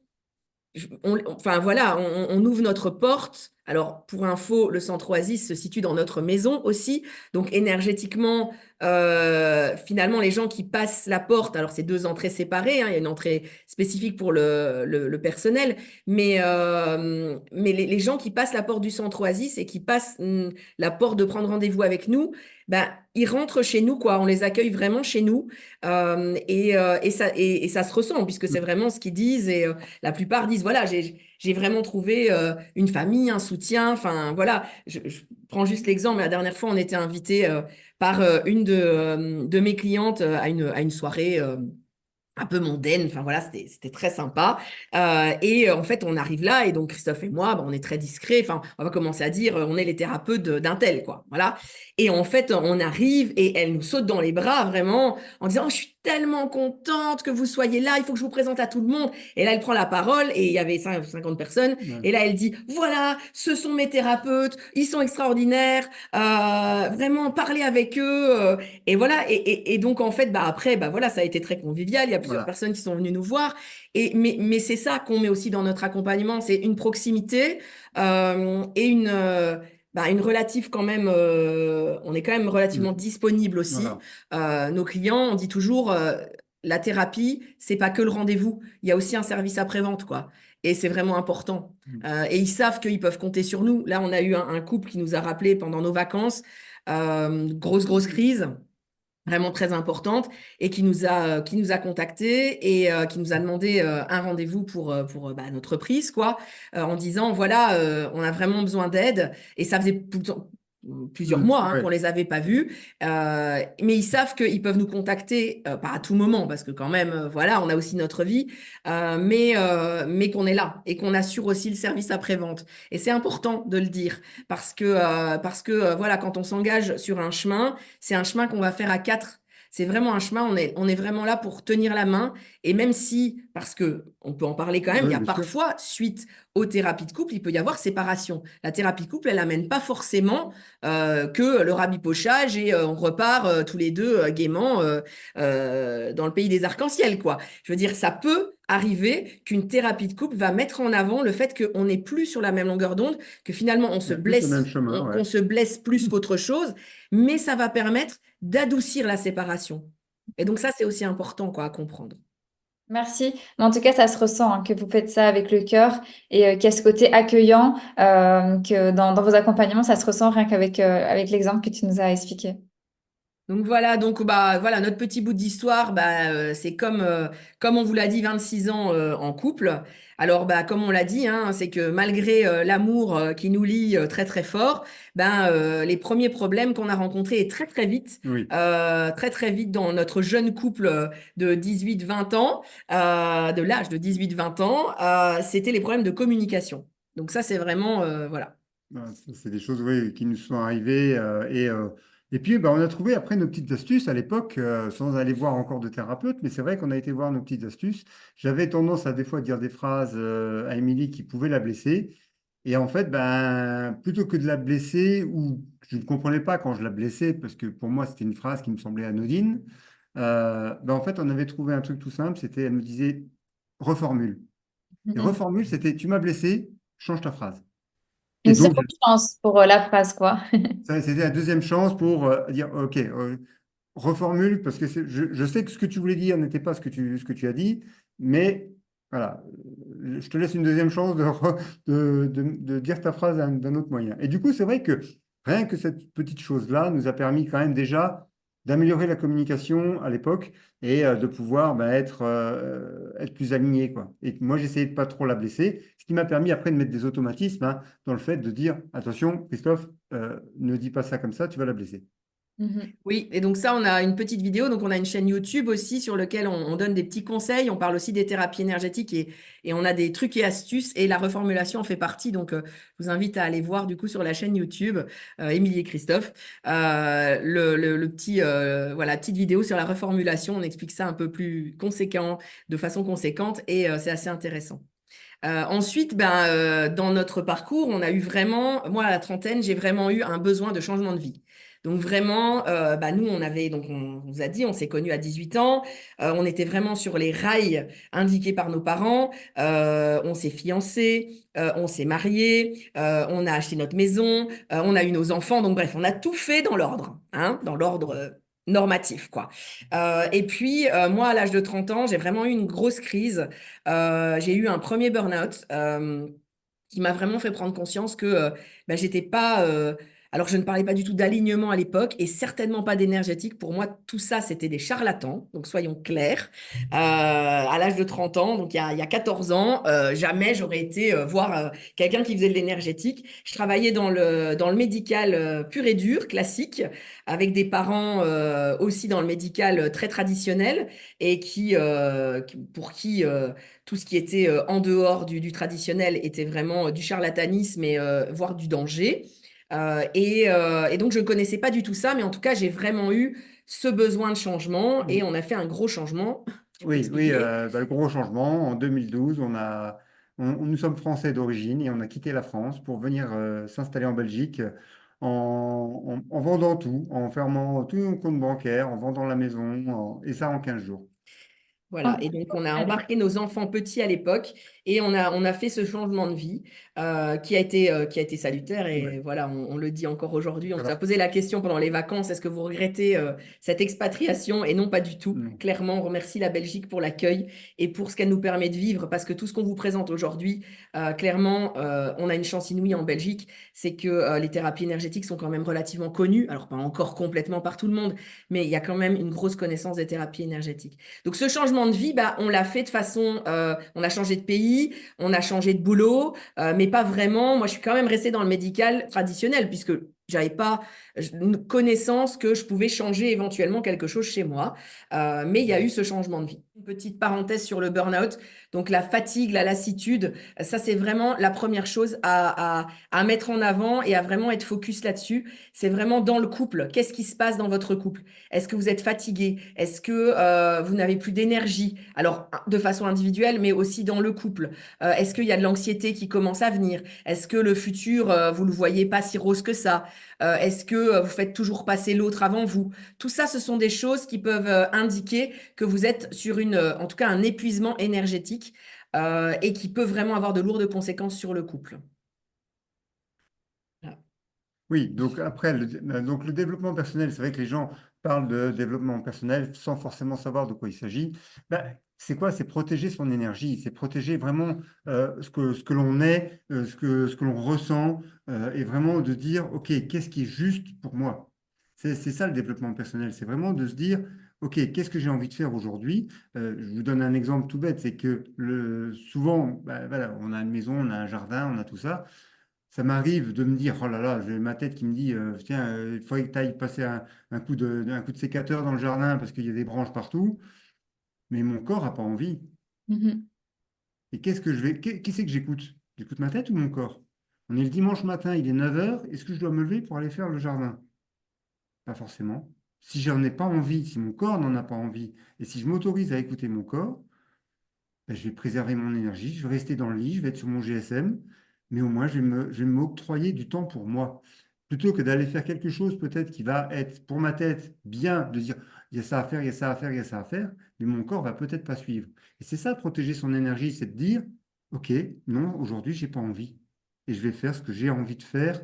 enfin voilà, on ouvre notre porte. Alors, pour info, le centre Oasis se situe dans notre maison aussi. Donc, énergétiquement, finalement, les gens qui passent la porte, alors c'est deux entrées séparées, hein, il y a une entrée spécifique pour le personnel, mais les gens qui passent la porte du centre Oasis et qui passent la porte de prendre rendez-vous avec nous, ben, ils rentrent chez nous, quoi. On les accueille vraiment chez nous. Et ça se ressent, puisque c'est vraiment ce qu'ils disent. Et la plupart disent, voilà, j'ai vraiment trouvé une famille, un soutien. Enfin, voilà, je prends juste l'exemple. La dernière fois, on était invité par une de mes clientes à une soirée un peu mondaine. Enfin, voilà, c'était très sympa. Et en fait, on arrive là, et donc Christophe et moi, on est très discrets. Enfin, on va commencer à dire, on est les thérapeutes d'un tel, quoi. Voilà. Et en fait, on arrive, et elle nous saute dans les bras, vraiment, en disant, oh, je suis tellement contente que vous soyez là, il faut que je vous présente à tout le monde. Et là, elle prend la parole et il y avait 50 personnes. Ouais. Et là, elle dit, voilà, ce sont mes thérapeutes, ils sont extraordinaires, vraiment, parlez avec eux. Et voilà, et donc, en fait, après, voilà, ça a été très convivial, il y a plusieurs Voilà. personnes qui sont venues nous voir. Mais c'est ça qu'on met aussi dans notre accompagnement, c'est une proximité et une relative quand même, on est quand même relativement disponible aussi. Voilà. Nos clients, on dit toujours, la thérapie, c'est pas que le rendez-vous, il y a aussi un service après-vente, quoi. Et c'est vraiment important. Et ils savent qu'ils peuvent compter sur nous. Là, on a eu un couple qui nous a rappelé pendant nos vacances, grosse crise vraiment très importante et qui nous a contactés et qui nous a demandé un rendez-vous pour notre prise, quoi, en disant, voilà, on a vraiment besoin d'aide. Et ça faisait plusieurs mois qu'on Ouais. les avait pas vus, mais ils savent qu'ils peuvent nous contacter, pas à tout moment, parce que quand même, voilà, on a aussi notre vie, mais qu'on est là et qu'on assure aussi le service après-vente. Et c'est important de le dire, parce que voilà, quand on s'engage sur un chemin, c'est un chemin qu'on va faire à quatre. C'est vraiment un chemin, on est vraiment là pour tenir la main. Et même si, parce que on peut en parler quand même, il Oui, y a bien sûr. parfois, suite aux thérapies de couple, il peut y avoir séparation. La thérapie de couple, elle n'amène pas forcément que le rabipochage et on repart tous les deux gaiement dans le pays des arcs-en-ciel, quoi. Je veux dire, ça peut arriver qu'une thérapie de couple va mettre en avant le fait qu'on n'est plus sur la même longueur d'onde, que finalement on se Ouais, plus sur le même blesse, chemin, ouais. qu'on se blesse plus qu'autre chose, mais ça va permettre d'adoucir la séparation. Et donc ça, c'est aussi important, quoi, à comprendre. Merci. Mais en tout cas, ça se ressent hein, que vous faites ça avec le cœur et qu'il y a ce côté accueillant que dans vos accompagnements, ça se ressent rien qu'avec avec l'exemple que tu nous as expliqué. Donc voilà notre petit bout d'histoire, c'est comme on vous l'a dit, 26 ans en couple. Alors comme on l'a dit, hein, c'est que malgré l'amour qui nous lie très très fort, les premiers problèmes qu'on a rencontrés et Oui. très très vite dans notre jeune couple de 18-20 ans, de l'âge de 18-20 ans, c'était les problèmes de communication. Donc ça c'est vraiment voilà. Ça, c'est des choses oui, qui nous sont arrivées. Et puis, on a trouvé après nos petites astuces à l'époque, sans aller voir encore de thérapeute, mais c'est vrai qu'on a été voir nos petites astuces. J'avais tendance à des fois dire des phrases à Émilie qui pouvaient la blesser. Et en fait, plutôt que de la blesser, ou je ne comprenais pas quand je la blessais, parce que pour moi, c'était une phrase qui me semblait anodine, en fait, on avait trouvé un truc tout simple, c'était, elle me disait, reformule. Et Mhm. reformule, c'était, tu m'as blessé, change ta phrase. Et Une donc, seconde chance pour la phrase, quoi. c'était la deuxième chance pour dire, OK, reformule, parce que je sais que ce que tu voulais dire n'était pas ce que tu as dit, mais voilà, je te laisse une deuxième chance de dire ta phrase d'un autre moyen. Et du coup, c'est vrai que rien que cette petite chose-là nous a permis quand même déjà d'améliorer la communication à l'époque et de pouvoir être plus aligné, quoi. Et moi, j'essayais de pas trop la blesser, ce qui m'a permis après de mettre des automatismes hein, dans le fait de dire, attention, Christophe, ne dis pas ça comme ça, tu vas la blesser. Mhm. Oui, et donc ça, on a une petite vidéo, donc on a une chaîne YouTube aussi sur laquelle on donne des petits conseils, on parle aussi des thérapies énergétiques et on a des trucs et astuces et la reformulation en fait partie, donc je vous invite à aller voir du coup sur la chaîne YouTube, Émilie et Christophe, le petit, voilà, petite vidéo sur la reformulation, on explique ça un peu plus conséquent, de façon conséquente et c'est assez intéressant. Ensuite, dans notre parcours, on a eu vraiment, moi à la trentaine, j'ai vraiment eu un besoin de changement de vie. Donc vraiment, nous, on vous a dit, on s'est connus à 18 ans, on était vraiment sur les rails indiqués par nos parents, on s'est fiancés, on s'est mariés, on a acheté notre maison, on a eu nos enfants, donc bref, on a tout fait dans l'ordre, hein, dans l'ordre normatif, quoi. Et puis, moi, à l'âge de 30 ans, j'ai vraiment eu une grosse crise. J'ai eu un premier burn-out qui m'a vraiment fait prendre conscience que j'étais pas. Alors, je ne parlais pas du tout d'alignement à l'époque et certainement pas d'énergétique. Pour moi, tout ça, c'était des charlatans. Donc, soyons clairs. À l'âge de 30 ans, donc il y a 14 ans, jamais j'aurais été voir quelqu'un qui faisait de l'énergétique. Je travaillais dans le médical pur et dur, classique, avec des parents aussi dans le médical très traditionnel et pour qui tout ce qui était en dehors du traditionnel était vraiment du charlatanisme et voire du danger. Et donc, je ne connaissais pas du tout ça, mais en tout cas, j'ai vraiment eu ce besoin de changement et on a fait un gros changement. Tu peux Oui, oui, expliquer? le gros changement, en 2012, nous sommes français d'origine et on a quitté la France pour venir s'installer en Belgique en vendant tout, en fermant tous nos comptes bancaires, en vendant la maison, et ça en 15 jours. Voilà, et donc on a embarqué nos enfants petits à l'époque et on a fait ce changement de vie qui a été salutaire et Ouais. voilà, on le dit encore aujourd'hui. On t'a Alors, posé la question pendant les vacances, est-ce que vous regrettez cette expatriation? Et non, pas du tout. non. Clairement, on remercie la Belgique pour l'accueil et pour ce qu'elle nous permet de vivre parce que tout ce qu'on vous présente aujourd'hui, clairement, on a une chance inouïe en Belgique, c'est que les thérapies énergétiques sont quand même relativement connues, alors pas encore complètement par tout le monde, mais il y a quand même une grosse connaissance des thérapies énergétiques. Donc ce changement de vie, bah, on l'a fait de façon, on a changé de pays, on a changé de boulot, mais pas vraiment. Moi, je suis quand même restée dans le médical traditionnel puisque j'avais pas une connaissance que je pouvais changer éventuellement quelque chose chez moi. Mais il y a eu ce changement de vie. Une petite parenthèse sur le burn-out. Donc la fatigue, la lassitude, ça c'est vraiment la première chose à mettre en avant et à vraiment être focus là-dessus. C'est vraiment dans le couple. Qu'est-ce qui se passe dans votre couple? Est-ce que vous êtes fatigué? Est-ce que vous n'avez plus d'énergie? Alors, de façon individuelle, mais aussi dans le couple. Est-ce qu'il y a de l'anxiété qui commence à venir? Est-ce que le futur, vous ne le voyez pas si rose que ça? Est-ce que vous faites toujours passer l'autre avant vous? Tout ça, ce sont des choses qui peuvent indiquer que vous êtes sur en tout cas, un épuisement énergétique et qui peut vraiment avoir de lourdes conséquences sur le couple. Voilà. Oui, donc après, donc le développement personnel, c'est vrai que les gens parlent de développement personnel sans forcément savoir de quoi il s'agit. C'est quoi? C'est protéger son énergie, c'est protéger vraiment ce que l'on est, ce que l'on ressent, et vraiment de dire, OK, qu'est-ce qui est juste pour moi? C'est ça le développement personnel, c'est vraiment de se dire, OK, qu'est-ce que j'ai envie de faire aujourd'hui? Je vous donne un exemple tout bête, c'est que souvent, voilà, on a une maison, on a un jardin, on a tout ça. Ça m'arrive de me dire, oh là là, j'ai ma tête qui me dit, tiens, il faudrait que tu ailles passer un coup de sécateur dans le jardin parce qu'il y a des branches partout, mais mon corps n'a pas envie. Mhm. Et qu'est-ce que je vais, qui c'est que j'écoute? J'écoute ma tête ou mon corps? On est le dimanche matin, il est 9 heures. Est-ce que je dois me lever pour aller faire le jardin? Pas forcément. Si j'en ai pas envie, si mon corps n'en a pas envie, et si je m'autorise à écouter mon corps, je vais préserver mon énergie, je vais rester dans le lit, je vais être sur mon GSM, mais au moins je vais m'octroyer du temps pour moi. Plutôt que d'aller faire quelque chose peut-être qui va être pour ma tête bien, de dire il y a ça à faire, il y a ça à faire, il y a ça à faire, mais mon corps va peut-être pas suivre. Et c'est ça, protéger son énergie, c'est de dire, OK, non, aujourd'hui, j'ai pas envie. Et je vais faire ce que j'ai envie de faire,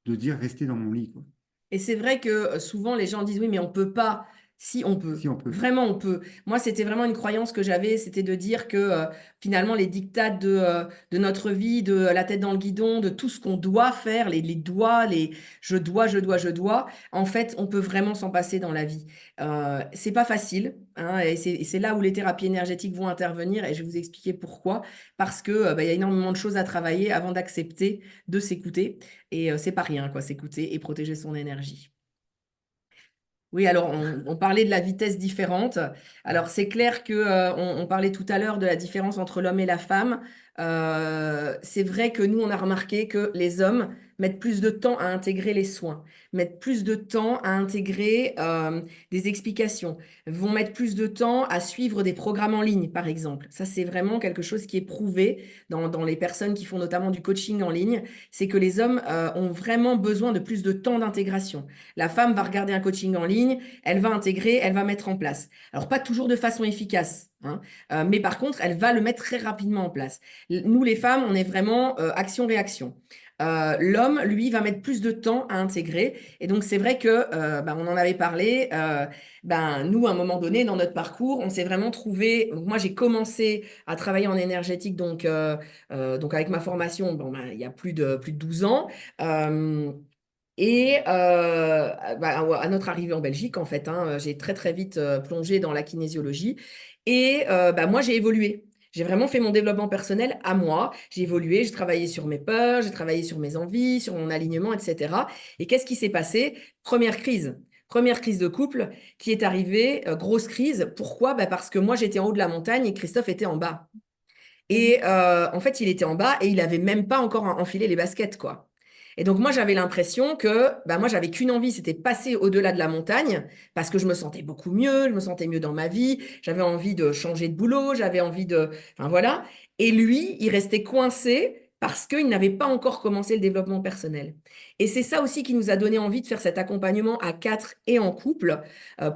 de dire rester dans mon lit, quoi. Et c'est vrai que souvent les gens disent oui, mais on peut pas. Si on peut, Si on peut. vraiment on peut. Moi, c'était vraiment une croyance que j'avais, c'était de dire que finalement les dictats de notre vie, de la tête dans le guidon, de tout ce qu'on doit faire, les doigts, les je dois, en fait, on peut vraiment s'en passer dans la vie. C'est pas facile, hein, et c'est là où les thérapies énergétiques vont intervenir, et je vais vous expliquer pourquoi. Parce que il y a énormément de choses à travailler avant d'accepter de s'écouter. Et c'est pas rien, quoi, s'écouter et protéger son énergie. Oui, alors on parlait de la vitesse différente. Alors c'est clair que on parlait tout à l'heure de la différence entre l'homme et la femme. C'est vrai que nous on a remarqué que les hommes mettent plus de temps à intégrer les soins, mettent plus de temps à intégrer des explications, vont mettre plus de temps à suivre des programmes en ligne, par exemple. Ça c'est vraiment quelque chose qui est prouvé dans les personnes qui font notamment du coaching en ligne. C'est que les hommes ont vraiment besoin de plus de temps d'intégration. La femme va regarder un coaching en ligne, elle va intégrer, elle va mettre en place. Alors, pas toujours de façon efficace, hein, mais par contre, elle va le mettre très rapidement en place. Nous, les femmes, on est vraiment action-réaction. L'homme, lui, va mettre plus de temps à intégrer. Et donc, c'est vrai que, on en avait parlé, nous, à un moment donné, dans notre parcours, on s'est vraiment trouvé. Donc, moi, j'ai commencé à travailler en énergétique, donc avec ma formation, il y a plus de 12 ans. Et à notre arrivée en Belgique, en fait, hein, j'ai très très vite plongé dans la kinésiologie. Et moi, j'ai évolué. J'ai vraiment fait mon développement personnel à moi. J'ai évolué, j'ai travaillé sur mes peurs, j'ai travaillé sur mes envies, sur mon alignement, etc. Et qu'est-ce qui s'est passé? Première crise. Première crise de couple qui est arrivée, grosse crise. Pourquoi? Parce que moi, j'étais en haut de la montagne et Christophe était en bas. Et en fait, il était en bas et il avait même pas encore enfilé les baskets, quoi. Et donc, moi, j'avais l'impression que moi, j'avais qu'une envie, c'était passer au-delà de la montagne parce que je me sentais beaucoup mieux, je me sentais mieux dans ma vie, j'avais envie de changer de boulot, j'avais envie de... Enfin, voilà. Et lui, il restait coincé parce qu'il n'avait pas encore commencé le développement personnel. Et c'est ça aussi qui nous a donné envie de faire cet accompagnement à 4 et en couple,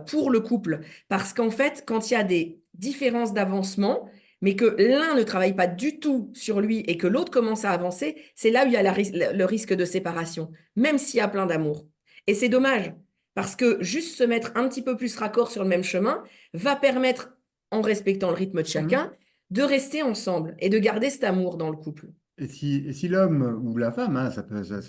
pour le couple. Parce qu'en fait, quand il y a des différences d'avancement, mais que l'un ne travaille pas du tout sur lui et que l'autre commence à avancer, c'est là où il y a le risque de séparation, même s'il y a plein d'amour. Et c'est dommage, parce que juste se mettre un petit peu plus raccord sur le même chemin va permettre, en respectant le rythme de Mhm. chacun, de rester ensemble et de garder cet amour dans le couple. Et si l'homme ou la femme, hein, ça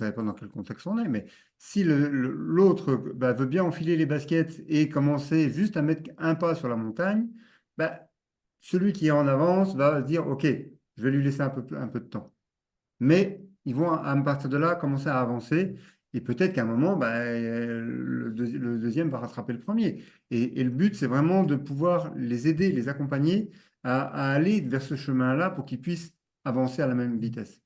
dépend dans quel contexte on est, mais si l'autre veut bien enfiler les baskets et commencer juste à mettre un pas sur la montagne, bah, celui qui est en avance va se dire, OK, je vais lui laisser un peu de temps. Mais ils vont, à partir de là, commencer à avancer. Et peut-être qu'à un moment, le deuxième va rattraper le premier. Et le but, c'est vraiment de pouvoir les aider, les accompagner à aller vers ce chemin-là pour qu'ils puissent avancer à la même vitesse.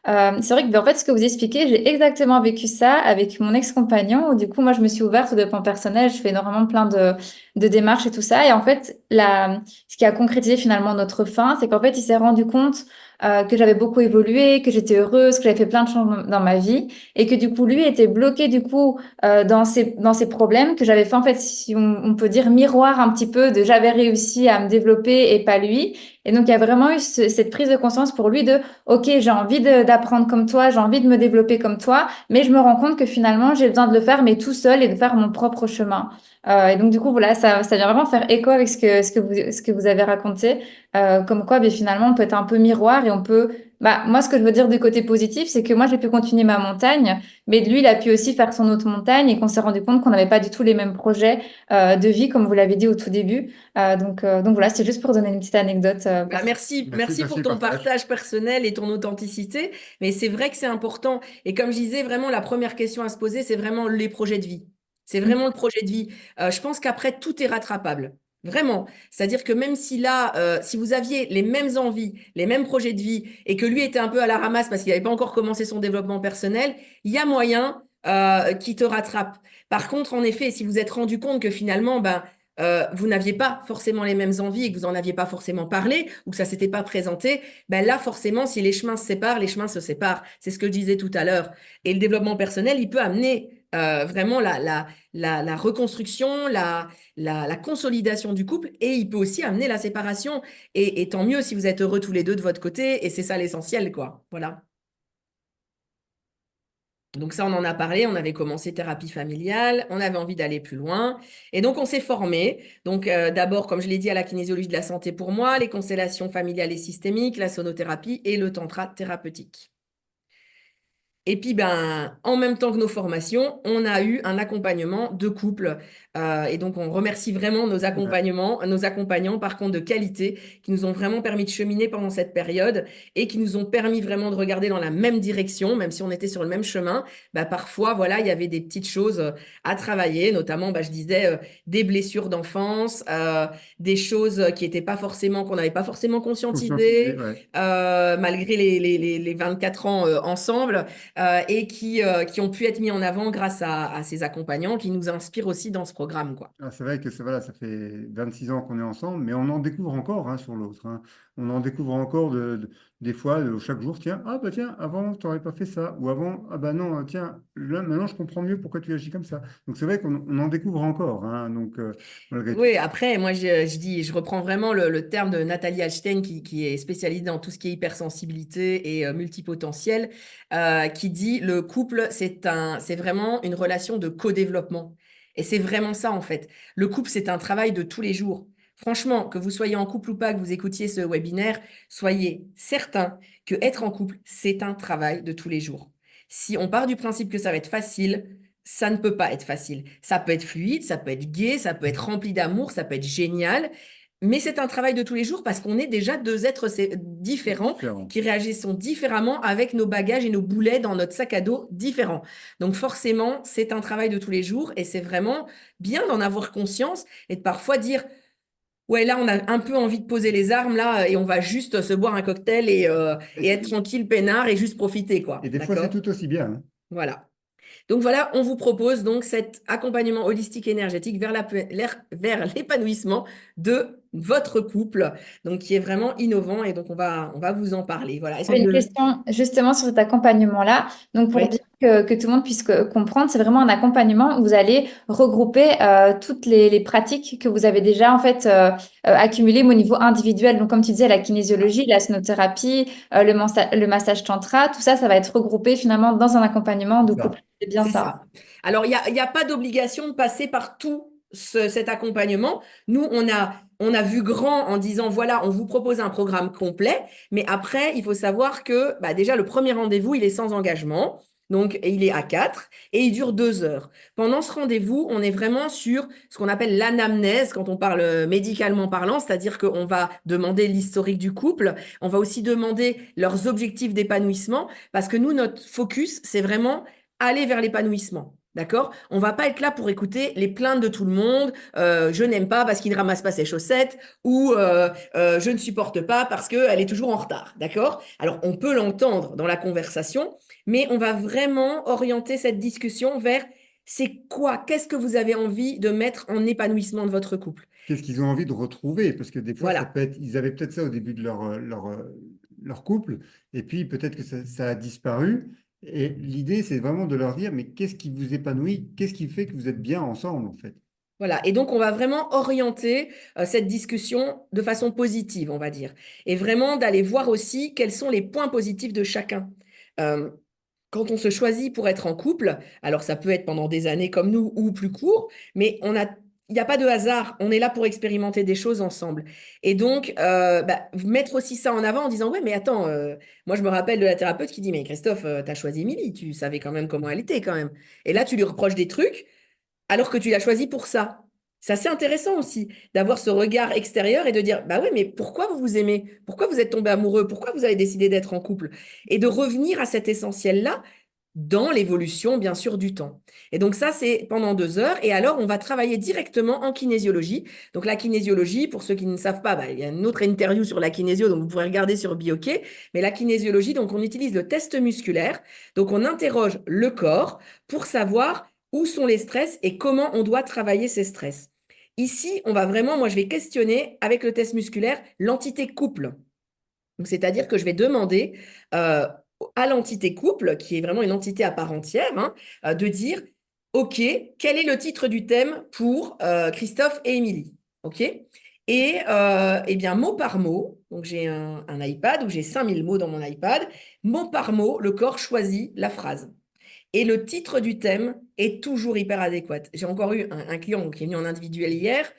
C'est vrai que, en fait, ce que vous expliquez, j'ai exactement vécu ça avec mon ex-compagnon, où du coup, moi, je me suis ouverte au développement personnel, je fais énormément plein de démarches et tout ça. Et en fait, ce qui a concrétisé finalement notre fin, c'est qu'en fait, il s'est rendu compte que j'avais beaucoup évolué, que j'étais heureuse, que j'avais fait plein de changements dans ma vie, et que du coup, lui était bloqué du coup dans ses problèmes, que j'avais fait en fait, si on peut dire, miroir un petit peu de j'avais réussi à me développer et pas lui. Et donc, il y a vraiment eu cette prise de conscience pour lui de OK, j'ai envie d'apprendre comme toi, j'ai envie de me développer comme toi, mais je me rends compte que finalement, j'ai besoin de le faire, mais tout seul et de faire mon propre chemin. Et donc, du coup, voilà, ça vient vraiment faire écho avec ce que vous avez raconté, comme quoi, ben, finalement, on peut être un peu miroir et on peut... moi, ce que je veux dire du côté positif, c'est que moi, j'ai pu continuer ma montagne, mais lui, il a pu aussi faire son autre montagne et qu'on s'est rendu compte qu'on n'avait pas du tout les mêmes projets de vie, comme vous l'avez dit au tout début. Donc voilà, c'est juste pour donner une petite anecdote. Merci, Merci, merci merci pour le ton partage. partage personnel et ton authenticité. Mais c'est vrai que c'est important. Et comme je disais, vraiment, la première question à se poser, c'est vraiment les projets de vie. C'est vraiment le projet de vie. Je pense qu'après, tout est rattrapable. Vraiment. C'est-à-dire que même si là, si vous aviez les mêmes envies, les mêmes projets de vie, et que lui était un peu à la ramasse parce qu'il n'avait pas encore commencé son développement personnel, il y a moyen qu'il te rattrape. Par contre, en effet, si vous êtes rendu compte que finalement, vous n'aviez pas forcément les mêmes envies et que vous n'en aviez pas forcément parlé ou que ça ne s'était pas présenté, là, forcément, si les chemins se séparent, les chemins se séparent. C'est ce que je disais tout à l'heure. Et le développement personnel, il peut amener vraiment la reconstruction, la consolidation du couple et il peut aussi amener la séparation. Et tant mieux si vous êtes heureux tous les deux de votre côté et c'est ça l'essentiel, quoi. Voilà. Donc ça, on en a parlé, on avait commencé thérapie familiale, on avait envie d'aller plus loin. Et donc, on s'est formé. Donc, d'abord, comme je l'ai dit, à la kinésiologie de la santé pour moi, les constellations familiales et systémiques, la sonothérapie et le tantra thérapeutique. Et puis, en même temps que nos formations, on a eu un accompagnement de couple. Et donc, on remercie vraiment nos accompagnants, par contre, de qualité, qui nous ont vraiment permis de cheminer pendant cette période et qui nous ont permis vraiment de regarder dans la même direction, même si on était sur le même chemin. Parfois, voilà, il y avait des petites choses à travailler, notamment, je disais, des blessures d'enfance, des choses qui n'étaient pas forcément, qu'on n'avait pas forcément Conscientiser, conscientisées, ouais. malgré les 24 ans ensemble et qui ont pu être mis en avant grâce à ces accompagnants qui nous inspirent aussi dans ce programme, quoi. Ah, c'est vrai que voilà, ça fait 26 ans qu'on est ensemble, mais on en découvre encore, hein, sur l'autre, hein. On en découvre encore des fois, chaque jour, tiens, ah bah tiens, avant, tu n'aurais pas fait ça. Ou avant, ah bah non, tiens, là, maintenant, je comprends mieux pourquoi tu agis comme ça. Donc c'est vrai qu'on en découvre encore, hein, donc malgré tout. Oui, après, moi, je reprends vraiment le terme de Nathalie Hallstein, qui est spécialisée dans tout ce qui est hypersensibilité et multipotentiel, qui dit le couple, c'est vraiment une relation de co-développement. Et c'est vraiment ça, en fait. Le couple, c'est un travail de tous les jours. Franchement, que vous soyez en couple ou pas, que vous écoutiez ce webinaire, soyez certain que être en couple, c'est un travail de tous les jours. Si on part du principe que ça va être facile, ça ne peut pas être facile. Ça peut être fluide, ça peut être gai, ça peut être rempli d'amour, ça peut être génial, mais c'est un travail de tous les jours parce qu'on est déjà deux êtres différents Différent. qui réagissent différemment avec nos bagages et nos boulets dans notre sac à dos différents. Donc forcément, c'est un travail de tous les jours et c'est vraiment bien d'en avoir conscience et de parfois dire ouais, là, on a un peu envie de poser les armes, là, et on va juste se boire un cocktail et être tranquille, peinard, et juste profiter, quoi. Et des fois, c'est D'accord? tout aussi bien, hein. Voilà. Donc voilà, on vous propose donc cet accompagnement holistique et énergétique vers l'épanouissement de votre couple, donc qui est vraiment innovant et donc on va vous en parler. Voilà. Est-ce J'avais une que... question justement sur cet accompagnement-là. Donc, pour Oui. bien que tout le monde puisse comprendre, c'est vraiment un accompagnement où vous allez regrouper toutes les pratiques que vous avez déjà en fait accumulées au niveau individuel. Donc, comme tu disais, la kinésiologie, la sonothérapie, le massage tantra, tout ça, ça va être regroupé finalement dans un accompagnement de C'est ça. couple. C'est bien C'est ça. ça. Alors, il y a pas d'obligation de passer par tout cet accompagnement. Nous, on a vu grand en disant, voilà, on vous propose un programme complet, mais après, il faut savoir que bah, déjà, le premier rendez-vous, il est sans engagement. Donc, il est à 4 et il dure 2 heures. Pendant ce rendez-vous, on est vraiment sur ce qu'on appelle l'anamnèse quand on parle médicalement parlant, c'est-à-dire qu'on va demander l'historique du couple, on va aussi demander leurs objectifs d'épanouissement, parce que nous, notre focus, c'est vraiment aller vers l'épanouissement. D'accord? On va pas être là pour écouter les plaintes de tout le monde. Je n'aime pas parce qu'il ne ramasse pas ses chaussettes ou je ne supporte pas parce qu'elle est toujours en retard. D'accord? Alors, on peut l'entendre dans la conversation, mais on va vraiment orienter cette discussion vers c'est quoi? Qu'est-ce que vous avez envie de mettre en épanouissement de votre couple? Qu'est-ce qu'ils ont envie de retrouver? Parce que des fois, ça Voilà. peut être, ils avaient peut-être ça au début de leur couple, et puis peut-être que ça a disparu. Et l'idée, c'est vraiment de leur dire, mais qu'est-ce qui vous épanouit? Qu'est-ce qui fait que vous êtes bien ensemble, en fait? Voilà, et donc on va vraiment orienter cette discussion de façon positive, on va dire, et vraiment d'aller voir aussi quels sont les points positifs de chacun. Euh, Quand on se choisit pour être en couple, alors ça peut être pendant des années comme nous ou plus court, mais il n'y a pas de hasard, on est là pour expérimenter des choses ensemble. Et donc, mettre aussi ça en avant en disant, ouais, mais attends, moi je me rappelle de la thérapeute qui dit, mais Christophe, tu as choisi Émilie, tu savais quand même comment elle était quand même. Et là, tu lui reproches des trucs alors que tu l'as choisi pour ça. C'est assez intéressant aussi d'avoir ce regard extérieur et de dire, bah oui, mais pourquoi vous vous aimez? Pourquoi vous êtes tombé amoureux? Pourquoi vous avez décidé d'être en couple? Et de revenir à cet essentiel-là dans l'évolution, bien sûr, du temps. Et donc ça, c'est pendant 2 heures. Et alors, on va travailler directement en kinésiologie. Donc la kinésiologie, pour ceux qui ne savent pas, bah, il y a une autre interview sur la kinésio, donc vous pourrez regarder sur Bioké. Mais la kinésiologie, donc on utilise le test musculaire. Donc on interroge le corps pour savoir où sont les stress et comment on doit travailler ces stress. Ici, on va vraiment, moi, je vais questionner avec le test musculaire l'entité couple. Donc, c'est-à-dire que je vais demander à l'entité couple, qui est vraiment une entité à part entière, hein, de dire, OK, quel est le titre du thème pour Christophe et Émilie? OK? Et eh bien, mot par mot, donc j'ai un iPad où j'ai 5000 mots dans mon iPad, mot par mot, le corps choisit la phrase. Et le titre du thème est toujours hyper adéquat. J'ai encore eu un client qui est venu en individuel hier,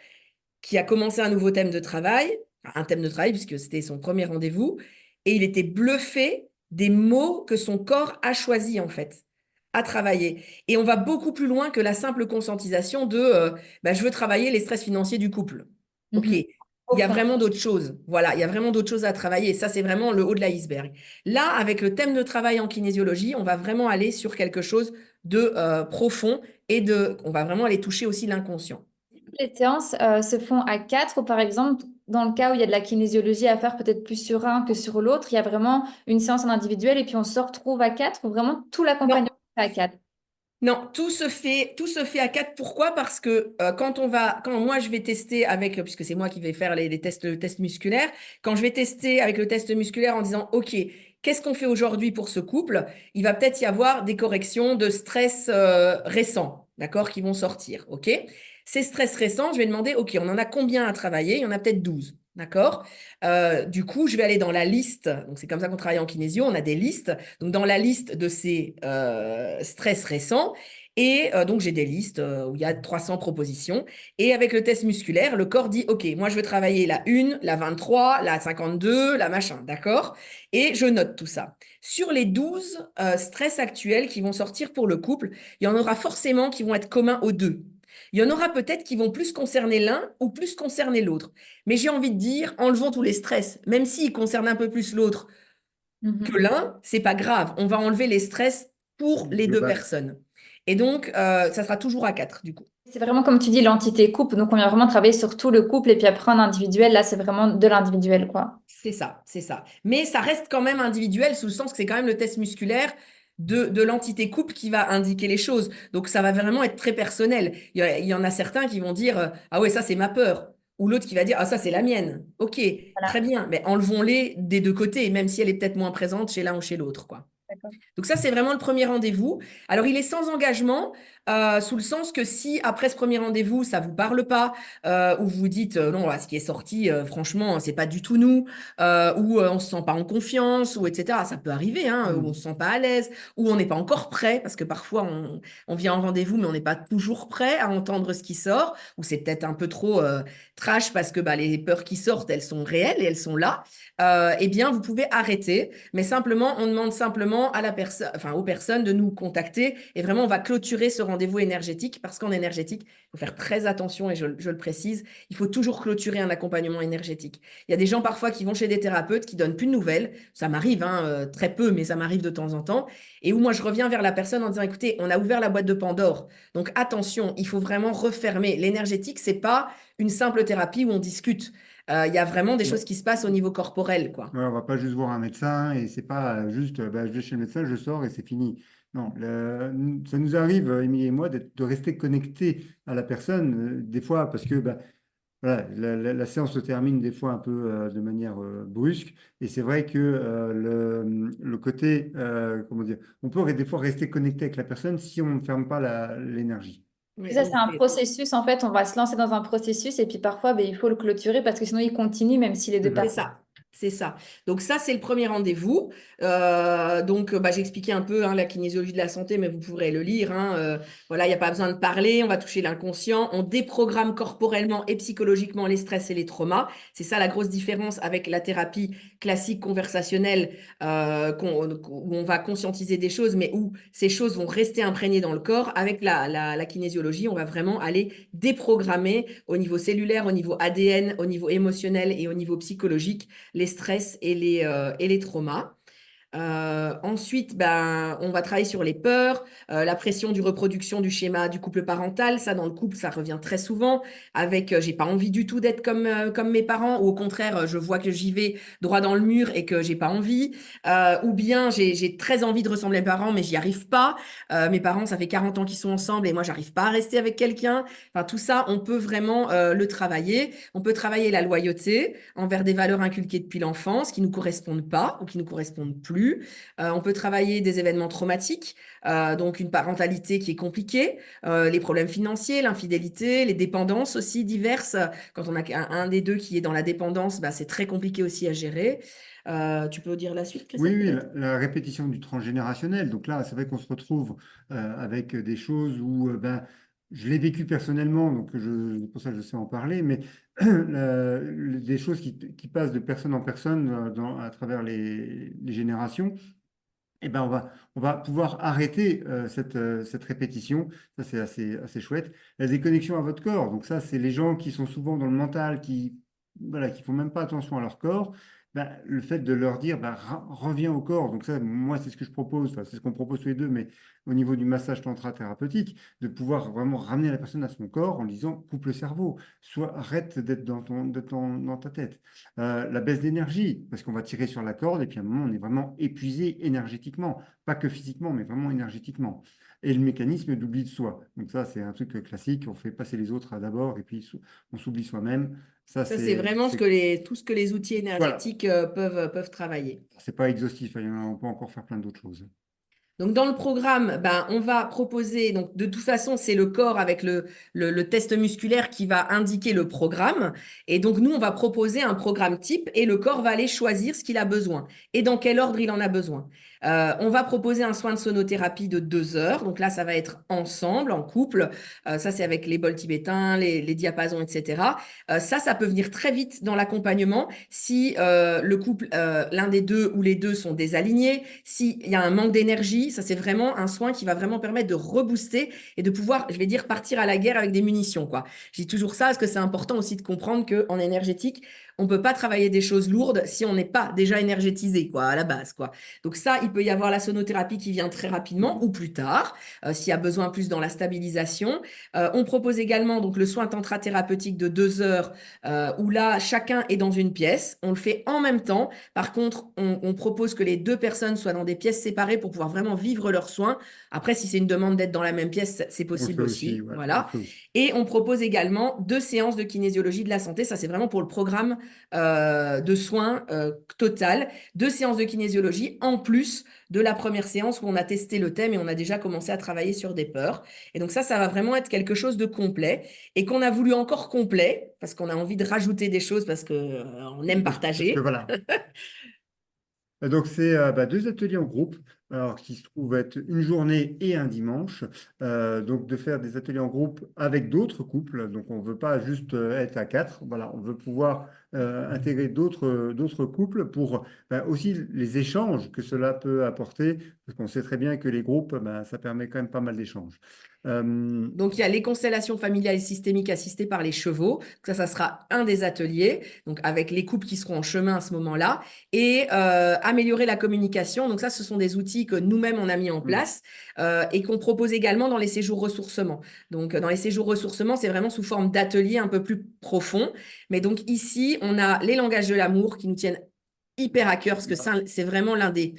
qui a commencé un nouveau thème de travail, un thème de travail puisque c'était son premier rendez-vous, et il était bluffé des mots que son corps a choisis en fait à travailler. Et on va beaucoup plus loin que la simple conscientisation de je veux travailler les stress financiers du couple. OK. Mhm. Il y a vraiment d'autres choses. Voilà, il y a vraiment d'autres choses à travailler. Et ça, c'est vraiment le haut de l'iceberg. Là, avec le thème de travail en kinésiologie, on va vraiment aller sur quelque chose de profond et on va vraiment aller toucher aussi l'inconscient. Les séances se font à 4 ou par exemple, dans le cas où il y a de la kinésiologie à faire peut-être plus sur un que sur l'autre, il y a vraiment une séance en individuel et puis on se retrouve à 4 ou vraiment tout Non, l'accompagnement est à 4. non, tout se fait à 4. Pourquoi? Parce que quand moi je vais tester avec, puisque c'est moi qui vais faire les tests, le test musculaire, quand je vais tester avec le test musculaire en disant, OK, qu'est-ce qu'on fait aujourd'hui pour ce couple? Il va peut-être y avoir des corrections de stress récents, d'accord, qui vont sortir, OK? Ces stress récents, je vais demander, OK, on en a combien à travailler? Il y en a peut-être 12. D'accord? Du coup, je vais aller dans la liste. Donc, c'est comme ça qu'on travaille en kinésio. On a des listes. Donc, dans la liste de ces stress récents, et donc, j'ai des listes où il y a 300 propositions. Et avec le test musculaire, le corps dit, OK, moi, je veux travailler la 1, la 23, la 52, la machin. D'accord? Et je note tout ça. Sur les 12 stress actuels qui vont sortir pour le couple, il y en aura forcément qui vont être communs aux deux. Il y en aura peut-être qui vont plus concerner l'un ou plus concerner l'autre. Mais j'ai envie de dire, enlevons tous les stress. Même s'ils concernent un peu plus l'autre que Mhm. l'un, c'est pas grave. On va enlever les stress pour les deux Global. personnes. Et donc, ça sera toujours à 4 du coup. C'est vraiment comme tu dis l'entité couple, donc on vient vraiment travailler sur tout le couple et puis après en individuel, là c'est vraiment de l'individuel quoi. C'est ça, c'est ça. Mais ça reste quand même individuel, sous le sens que c'est quand même le test musculaire de l'entité couple qui va indiquer les choses. Donc, ça va vraiment être très personnel. Il y en a certains qui vont dire ah ouais, ça, c'est ma peur. Ou l'autre qui va dire ah, ça, c'est la mienne. OK, Voilà. très bien. Mais enlevons-les des deux côtés, même si elle est peut-être moins présente chez l'un ou chez l'autre, quoi. D'accord. Donc ça, c'est vraiment le premier rendez-vous. Alors, il est sans engagement, sous le sens que si, après ce premier rendez-vous, ça vous parle pas, ou vous dites, non, là, ce qui est sorti, franchement, c'est pas du tout nous, ou on se sent pas en confiance, ou etc. Ça peut arriver, hein, ou on se sent pas à l'aise, ou on n'est pas encore prêt, parce que parfois, on vient en rendez-vous, mais on n'est pas toujours prêt à entendre ce qui sort, ou c'est peut-être un peu trop trash, parce que bah, les peurs qui sortent, elles sont réelles et elles sont là. Eh bien, vous pouvez arrêter, mais simplement, on demande simplement à la personne, enfin aux personnes de nous contacter et vraiment, on va clôturer ce rendez-vous énergétique parce qu'en énergétique, il faut faire très attention et je le précise, il faut toujours clôturer un accompagnement énergétique. Il y a des gens parfois qui vont chez des thérapeutes qui donnent plus de nouvelles, ça m'arrive, hein, très peu, mais ça m'arrive de temps en temps, et où moi je reviens vers la personne en disant, écoutez, on a ouvert la boîte de Pandore, donc attention, il faut vraiment refermer. L'énergétique, c'est pas une simple thérapie où on discute. Il y a vraiment des choses qui se passent au niveau corporel, quoi. Ouais, on va pas juste voir un médecin et c'est pas juste bah, je vais chez le médecin, je sors et c'est fini. Non, ça nous arrive, Émilie et moi, de rester connectés à la personne, des fois, parce que bah, voilà, la séance se termine des fois un peu de manière brusque. Et c'est vrai que le côté, comment dire, on peut des fois rester connecté avec la personne si on ne ferme pas l'énergie. Et Oui, ça, c'est un processus. En fait, on va se lancer dans un processus et puis parfois, ben, il faut le clôturer parce que sinon, il continue même si les deux C'est c'est ça. personnes. ça. C'est ça. Donc ça, c'est le premier rendez-vous. Donc, bah, j'ai expliqué un peu hein, la kinésiologie de la santé, mais vous pourrez le lire. Hein. Voilà, il n'y a pas besoin de parler. On va toucher l'inconscient. On déprogramme corporellement et psychologiquement les stress et les traumas. C'est ça la grosse différence avec la thérapie classique conversationnelle où on va conscientiser des choses, mais où ces choses vont rester imprégnées dans le corps. Avec la kinésiologie, on va vraiment aller déprogrammer au niveau cellulaire, au niveau ADN, au niveau émotionnel et au niveau psychologique les stress et les traumas. Ensuite, ben, on va travailler sur les peurs, la pression du reproduction du schéma du couple parental. Ça, dans le couple, ça revient très souvent avec j'ai pas envie du tout d'être comme mes parents, ou au contraire, je vois que j'y vais droit dans le mur et que j'ai pas envie. Ou bien j'ai très envie de ressembler à mes parents, mais j'y arrive pas. Mes parents, ça fait 40 ans qu'ils sont ensemble et moi, j'arrive pas à rester avec quelqu'un. Enfin, tout ça, on peut vraiment le travailler. On peut travailler la loyauté envers des valeurs inculquées depuis l'enfance qui nous correspondent pas ou qui nous correspondent plus. On peut travailler des événements traumatiques, donc une parentalité qui est compliquée, les problèmes financiers, l'infidélité, les dépendances aussi diverses. Quand on a un des deux qui est dans la dépendance, bah, c'est très compliqué aussi à gérer. Tu peux dire la suite, Oui, Christelle, oui, peut-être? la répétition du transgénérationnel. Donc là, c'est vrai qu'on se retrouve avec des choses où ben, je l'ai vécu personnellement, donc pour ça je sais en parler, mais des choses qui passent de personne en personne à travers les générations. Eh ben on va pouvoir arrêter cette répétition. Ça, c'est assez chouette. La déconnexion à votre corps. Donc ça, c'est les gens qui sont souvent dans le mental, voilà, qui font même pas attention à leur corps. Ben, le fait de leur dire, ben, reviens au corps. Donc ça, moi, c'est ce que je propose. Enfin, c'est ce qu'on propose tous les deux, mais au niveau du massage tantra thérapeutique, de pouvoir vraiment ramener la personne à son corps en disant, coupe le cerveau. Soit arrête d'être dans ta tête. La baisse d'énergie, parce qu'on va tirer sur la corde et puis à un moment, on est vraiment épuisé énergétiquement, pas que physiquement, mais vraiment énergétiquement. Et le mécanisme d'oubli de soi. Donc ça, c'est un truc classique, on fait passer les autres d'abord et puis on s'oublie soi-même. Ça, Ça, c'est vraiment tout ce que les outils voilà, énergétiques peuvent travailler. c'est pas exhaustif, hein, on peut encore faire plein d'autres choses. Donc, dans le programme, ben, on va proposer, donc de toute façon, c'est le corps avec le test musculaire qui va indiquer le programme. Et donc, nous, on va proposer un programme type et le corps va aller choisir ce qu'il a besoin et dans quel ordre il en a besoin. On va proposer un soin de sonothérapie de 2 heures. Donc là, ça va être ensemble, en couple. Ça, c'est avec les bols tibétains, les diapasons, etc. Ça peut venir très vite dans l'accompagnement si le couple, l'un des deux ou les deux sont désalignés, s'il y a un manque d'énergie. Ça, c'est vraiment un soin qui va vraiment permettre de rebooster et de pouvoir, je vais dire, partir à la guerre avec des munitions, quoi. Je dis toujours ça parce que c'est important aussi de comprendre qu'en énergétique, on ne peut pas travailler des choses lourdes si on n'est pas déjà énergétisé, quoi, à la base, quoi. Donc ça, il peut y avoir la sonothérapie qui vient très rapidement ou plus tard, s'il y a besoin plus dans la stabilisation. On propose également donc le soin tantra thérapeutique de 2 heures où là, chacun est dans une pièce. On le fait en même temps. Par contre, on propose que les 2 personnes soient dans des pièces séparées pour pouvoir vraiment vivre leurs soins. Après, si c'est une demande d'être dans la même pièce, c'est On le possible fait aussi. aussi, ouais, on le Voilà. fait aussi. Et on propose également 2 séances de kinésiologie de la santé. Ça, c'est vraiment pour le programme de soins total. 2 séances de kinésiologie en plus de la première séance où on a testé le thème et on a déjà commencé à travailler sur des peurs. Et donc ça va vraiment être quelque chose de complet et qu'on a voulu encore complet parce qu'on a envie de rajouter des choses parce qu'on aime Parce que partager. voilà. Donc, c'est 2 ateliers en groupe, alors qui se trouvent être une journée et un dimanche. Donc, de faire des ateliers en groupe avec d'autres couples. Donc, on ne veut pas juste être à 4. Voilà, on veut pouvoir intégrer d'autres couples pour aussi les échanges que cela peut apporter. Parce qu'on sait très bien que les groupes, ça permet quand même pas mal d'échanges. Donc, il y a les constellations familiales et systémiques assistées par les chevaux. Ça sera un des ateliers, donc avec les couples qui seront en chemin à ce moment-là. Et améliorer la communication. Donc, ça, ce sont des outils que nous-mêmes, on a mis en place et qu'on propose également dans les séjours ressourcement. Donc, dans les séjours ressourcement, c'est vraiment sous forme d'ateliers un peu plus profonds. Mais donc, ici, on a les langages de l'amour qui nous tiennent hyper à cœur parce que c'est vraiment l'un des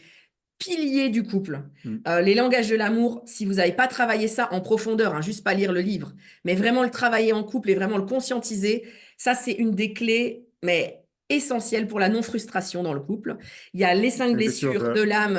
piliers du couple. Les langages de l'amour, si vous n'avez pas travaillé ça en profondeur, hein, juste pas lire le livre, mais vraiment le travailler en couple et vraiment le conscientiser, ça c'est une des clés, mais essentielles pour la non-frustration dans le couple. Il y a les 5 blessures de l'âme,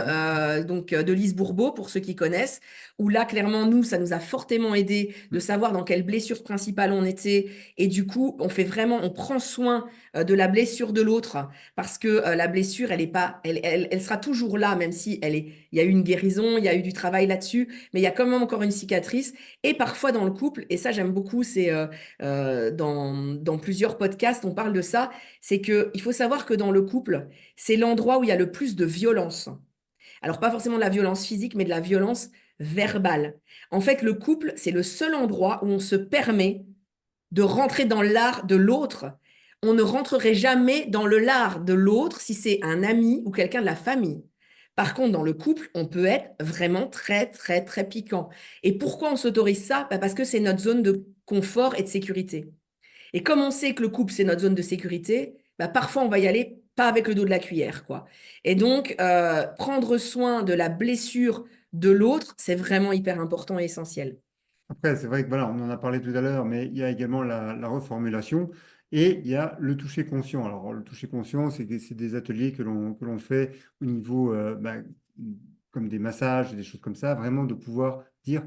de Lise Bourbeau, pour ceux qui connaissent, où là, clairement, nous, ça nous a fortement aidé de savoir dans quelle blessure principale on était. Et du coup, on prend soin de la blessure de l'autre parce que la blessure, elle sera toujours là, même si il y a eu une guérison, il y a eu du travail là-dessus, mais il y a quand même encore une cicatrice. Et parfois dans le couple, et ça j'aime beaucoup, c'est dans plusieurs podcasts, on parle de ça, c'est qu'il faut savoir que dans le couple, c'est l'endroit où il y a le plus de violence. Alors pas forcément de la violence physique, mais de la violence verbale. En fait, le couple, c'est le seul endroit où on se permet de rentrer dans l'art de l'autre. On ne rentrerait jamais dans le lard de l'autre si c'est un ami ou quelqu'un de la famille. Par contre, dans le couple, on peut être vraiment très, très, très piquant. Et pourquoi on s'autorise ça? Parce que c'est notre zone de confort et de sécurité. Et comme on sait que le couple, c'est notre zone de sécurité, parfois on va y aller pas avec le dos de la cuillère, quoi. Et donc, prendre soin de la blessure de l'autre, c'est vraiment hyper important et essentiel. Après, c'est vrai que voilà, on en a parlé tout à l'heure, mais il y a également la reformulation et il y a le toucher conscient. Alors, le toucher conscient, c'est des ateliers que l'on fait au niveau, comme des massages, des choses comme ça, vraiment de pouvoir dire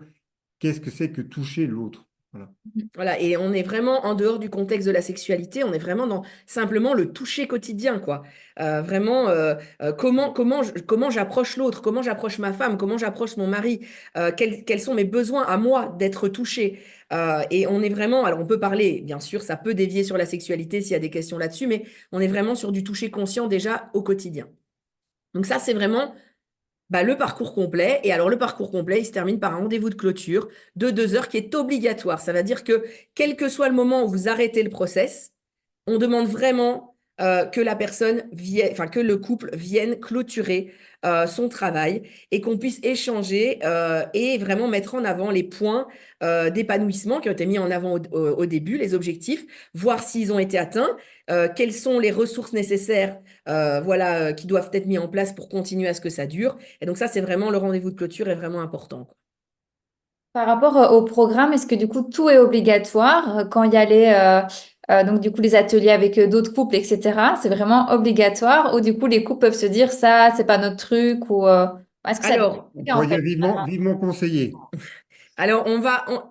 qu'est-ce que c'est que toucher l'autre. Voilà. Voilà, et on est vraiment en dehors du contexte de la sexualité, on est vraiment dans simplement le toucher quotidien, quoi. Vraiment, comment j'approche l'autre, comment j'approche ma femme, comment j'approche mon mari, quels sont mes besoins à moi d'être touché. Et on est vraiment, alors on peut parler, bien sûr, ça peut dévier sur la sexualité s'il y a des questions là-dessus, mais on est vraiment sur du toucher conscient déjà au quotidien. Donc ça, c'est vraiment le parcours complet. Et alors, le parcours complet, il se termine par un rendez-vous de clôture de 2 heures qui est obligatoire. Ça veut dire que, quel que soit le moment où vous arrêtez le process, on demande vraiment que la personne vienne, enfin, que le couple vienne clôturer son travail et qu'on puisse échanger et vraiment mettre en avant les points d'épanouissement qui ont été mis en avant au début, les objectifs, voir s'ils ont été atteints, quelles sont les ressources nécessaires qui doivent être mis en place pour continuer à ce que ça dure. Et donc ça, c'est vraiment le rendez-vous de clôture est vraiment important. Par rapport au programme, est-ce que du coup tout est obligatoire quand il y a donc du coup les ateliers avec d'autres couples, etc. C'est vraiment obligatoire ou du coup les couples peuvent se dire ça, c'est pas notre truc ou est-ce que ça Alors, On en pourrait dire fait? vivement conseillé. Alors,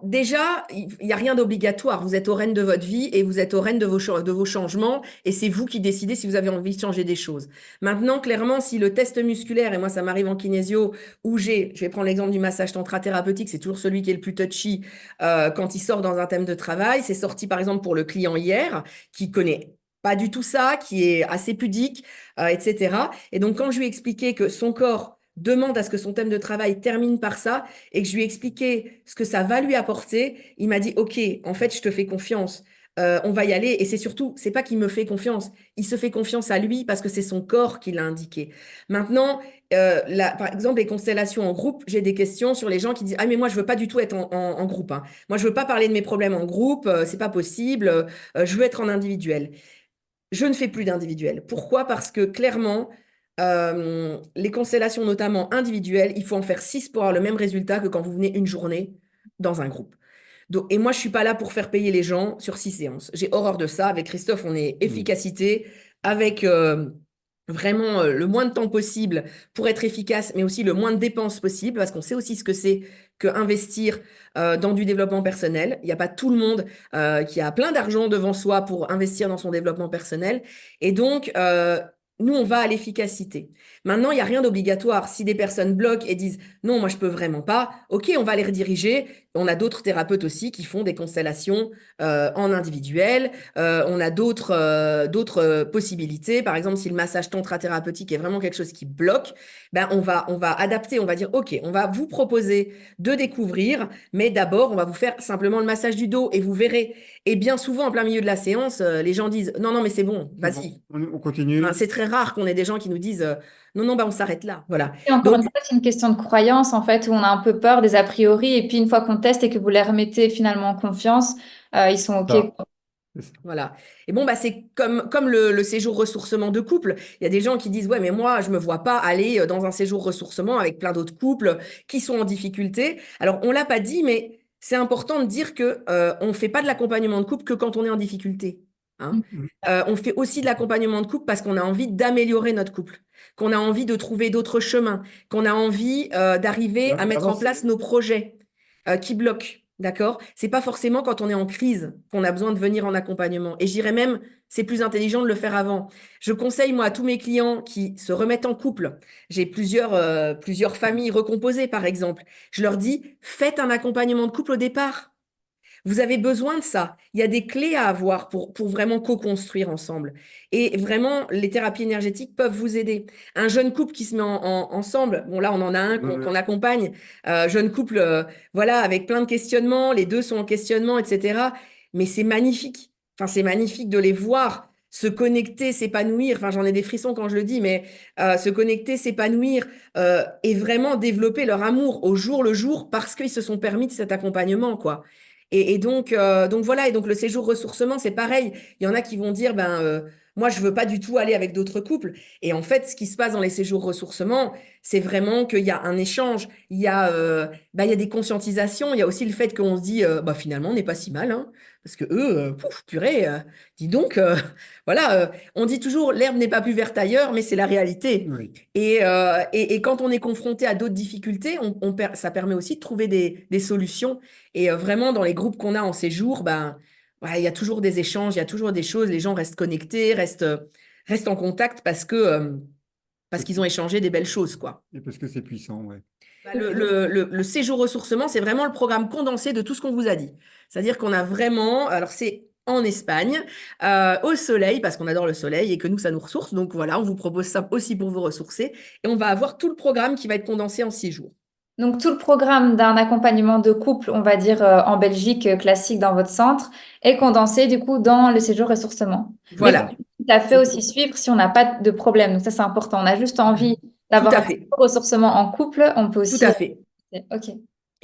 déjà, il n'y a rien d'obligatoire. Vous êtes au règne de votre vie et vous êtes au règne de vos changements et c'est vous qui décidez si vous avez envie de changer des choses. Maintenant, clairement, si le test musculaire, et moi ça m'arrive en kinésio, où je vais prendre l'exemple du massage tantra thérapeutique, c'est toujours celui qui est le plus touchy quand il sort dans un thème de travail. C'est sorti par exemple pour le client hier, qui connaît pas du tout ça, qui est assez pudique, etc. Et donc, quand je lui ai expliqué que son corps demande à ce que son thème de travail termine par ça, et que je lui ai expliqué ce que ça va lui apporter, il m'a dit, OK, en fait, je te fais confiance. on va y aller. Et c'est surtout, c'est pas qu'il me fait confiance, il se fait confiance à lui parce que c'est son corps qui l'a indiqué. Maintenant, par exemple, les constellations en groupe, j'ai des questions sur les gens qui disent, ah mais moi je veux pas du tout être en groupe, hein. Moi je veux pas parler de mes problèmes en groupe, c'est pas possible, je veux être en individuel. Je ne fais plus d'individuel. Pourquoi? Parce que clairement, les constellations, notamment individuelles, il faut en faire 6 pour avoir le même résultat que quand vous venez une journée dans un groupe. Donc, et moi, je ne suis pas là pour faire payer les gens sur 6 séances. J'ai horreur de ça. Avec Christophe, on est efficacité, avec vraiment le moins de temps possible pour être efficace, mais aussi le moins de dépenses possible, parce qu'on sait aussi ce que c'est que investir dans du développement personnel. Il n'y a pas tout le monde qui a plein d'argent devant soi pour investir dans son développement personnel. Et donc, nous, on va à l'efficacité. Maintenant, il n'y a rien d'obligatoire. Si des personnes bloquent et disent non, moi, je peux vraiment pas, ok, on va les rediriger. On a d'autres thérapeutes aussi qui font des constellations en individuel. On a d'autres possibilités. Par exemple, si le massage tantra-thérapeutique est vraiment quelque chose qui bloque, ben on va adapter. On va dire, ok, on va vous proposer de découvrir, mais d'abord, on va vous faire simplement le massage du dos et vous verrez. Et bien souvent, en plein milieu de la séance, les gens disent, non, non, mais c'est bon, C'est bon, vas-y. on continue. Enfin, c'est très rare qu'on ait des gens qui nous disent, non, non, bah, on s'arrête là. Voilà. Et encore Donc, une fois, c'est une question de croyance, en fait, où on a un peu peur des a priori, et puis une fois qu'on teste et que vous les remettez finalement en confiance, ils sont OK, Ça, quoi. c'est ça. voilà. Et bon, bah, c'est comme le séjour ressourcement de couple. Il y a des gens qui disent, ouais, mais moi, je me vois pas aller dans un séjour ressourcement avec plein d'autres couples qui sont en difficulté. Alors, on l'a pas dit, mais c'est important de dire que on fait pas de l'accompagnement de couple que quand on est en difficulté, hein. Mm. On fait aussi de l'accompagnement de couple parce qu'on a envie d'améliorer notre couple, qu'on a envie de trouver d'autres chemins, qu'on a envie d'arriver à mettre en D'avancer. place nos projets qui bloquent. D'accord? C'est pas forcément quand on est en crise qu'on a besoin de venir en accompagnement. Et j'irais même, c'est plus intelligent de le faire avant. Je conseille, moi, à tous mes clients qui se remettent en couple. J'ai plusieurs familles recomposées, par exemple. Je leur dis, faites un accompagnement de couple au départ. Vous avez besoin de ça. Il y a des clés à avoir pour vraiment co-construire ensemble. Et vraiment, les thérapies énergétiques peuvent vous aider. Un jeune couple qui se met ensemble, bon là, on en a un qu'on accompagne, jeune couple, voilà, avec plein de questionnements, les deux sont en questionnement, etc. Mais c'est magnifique. Enfin, c'est magnifique de les voir se connecter, s'épanouir. Enfin, j'en ai des frissons quand je le dis, mais se connecter, s'épanouir et vraiment développer leur amour au jour le jour parce qu'ils se sont permis de cet accompagnement, quoi. Et donc voilà, et donc le séjour ressourcement, c'est pareil. Il y en a qui vont dire, ben, moi, je veux pas du tout aller avec d'autres couples. Et en fait, ce qui se passe dans les séjours ressourcement, c'est vraiment qu'il y a un échange, il y a des conscientisations, il y a aussi le fait qu'on se dit, bah, finalement, on n'est pas si mal, hein, parce que eux, pouf, purée, dis donc, voilà, on dit toujours, l'herbe n'est pas plus verte ailleurs, mais c'est la réalité. Oui. Et quand on est confronté à d'autres difficultés, ça permet aussi de trouver des solutions. Et vraiment, dans les groupes qu'on a en séjour, ben, ouais, il y a toujours des échanges, il y a toujours des choses, les gens restent connectés, restent en contact parce qu'ils ont échangé des belles choses, quoi. Et parce que c'est puissant, ouais. Bah, le séjour ressourcement, c'est vraiment le programme condensé de tout ce qu'on vous a dit. C'est-à-dire qu'on a vraiment, alors c'est en Espagne, au soleil, parce qu'on adore le soleil et que nous, ça nous ressource. Donc voilà, on vous propose ça aussi pour vous ressourcer. Et on va avoir tout le programme qui va être condensé en 6 jours. Donc, tout le programme d'un accompagnement de couple, on va dire en Belgique, classique dans votre centre, est condensé du coup dans le séjour ressourcement. Mais qu'on Voilà, peut tout à fait aussi suivre si on n'a pas de problème. Donc, ça, c'est important. On a juste envie tout d'avoir à un fait, ressourcement en couple. On peut tout aussi. à fait. OK.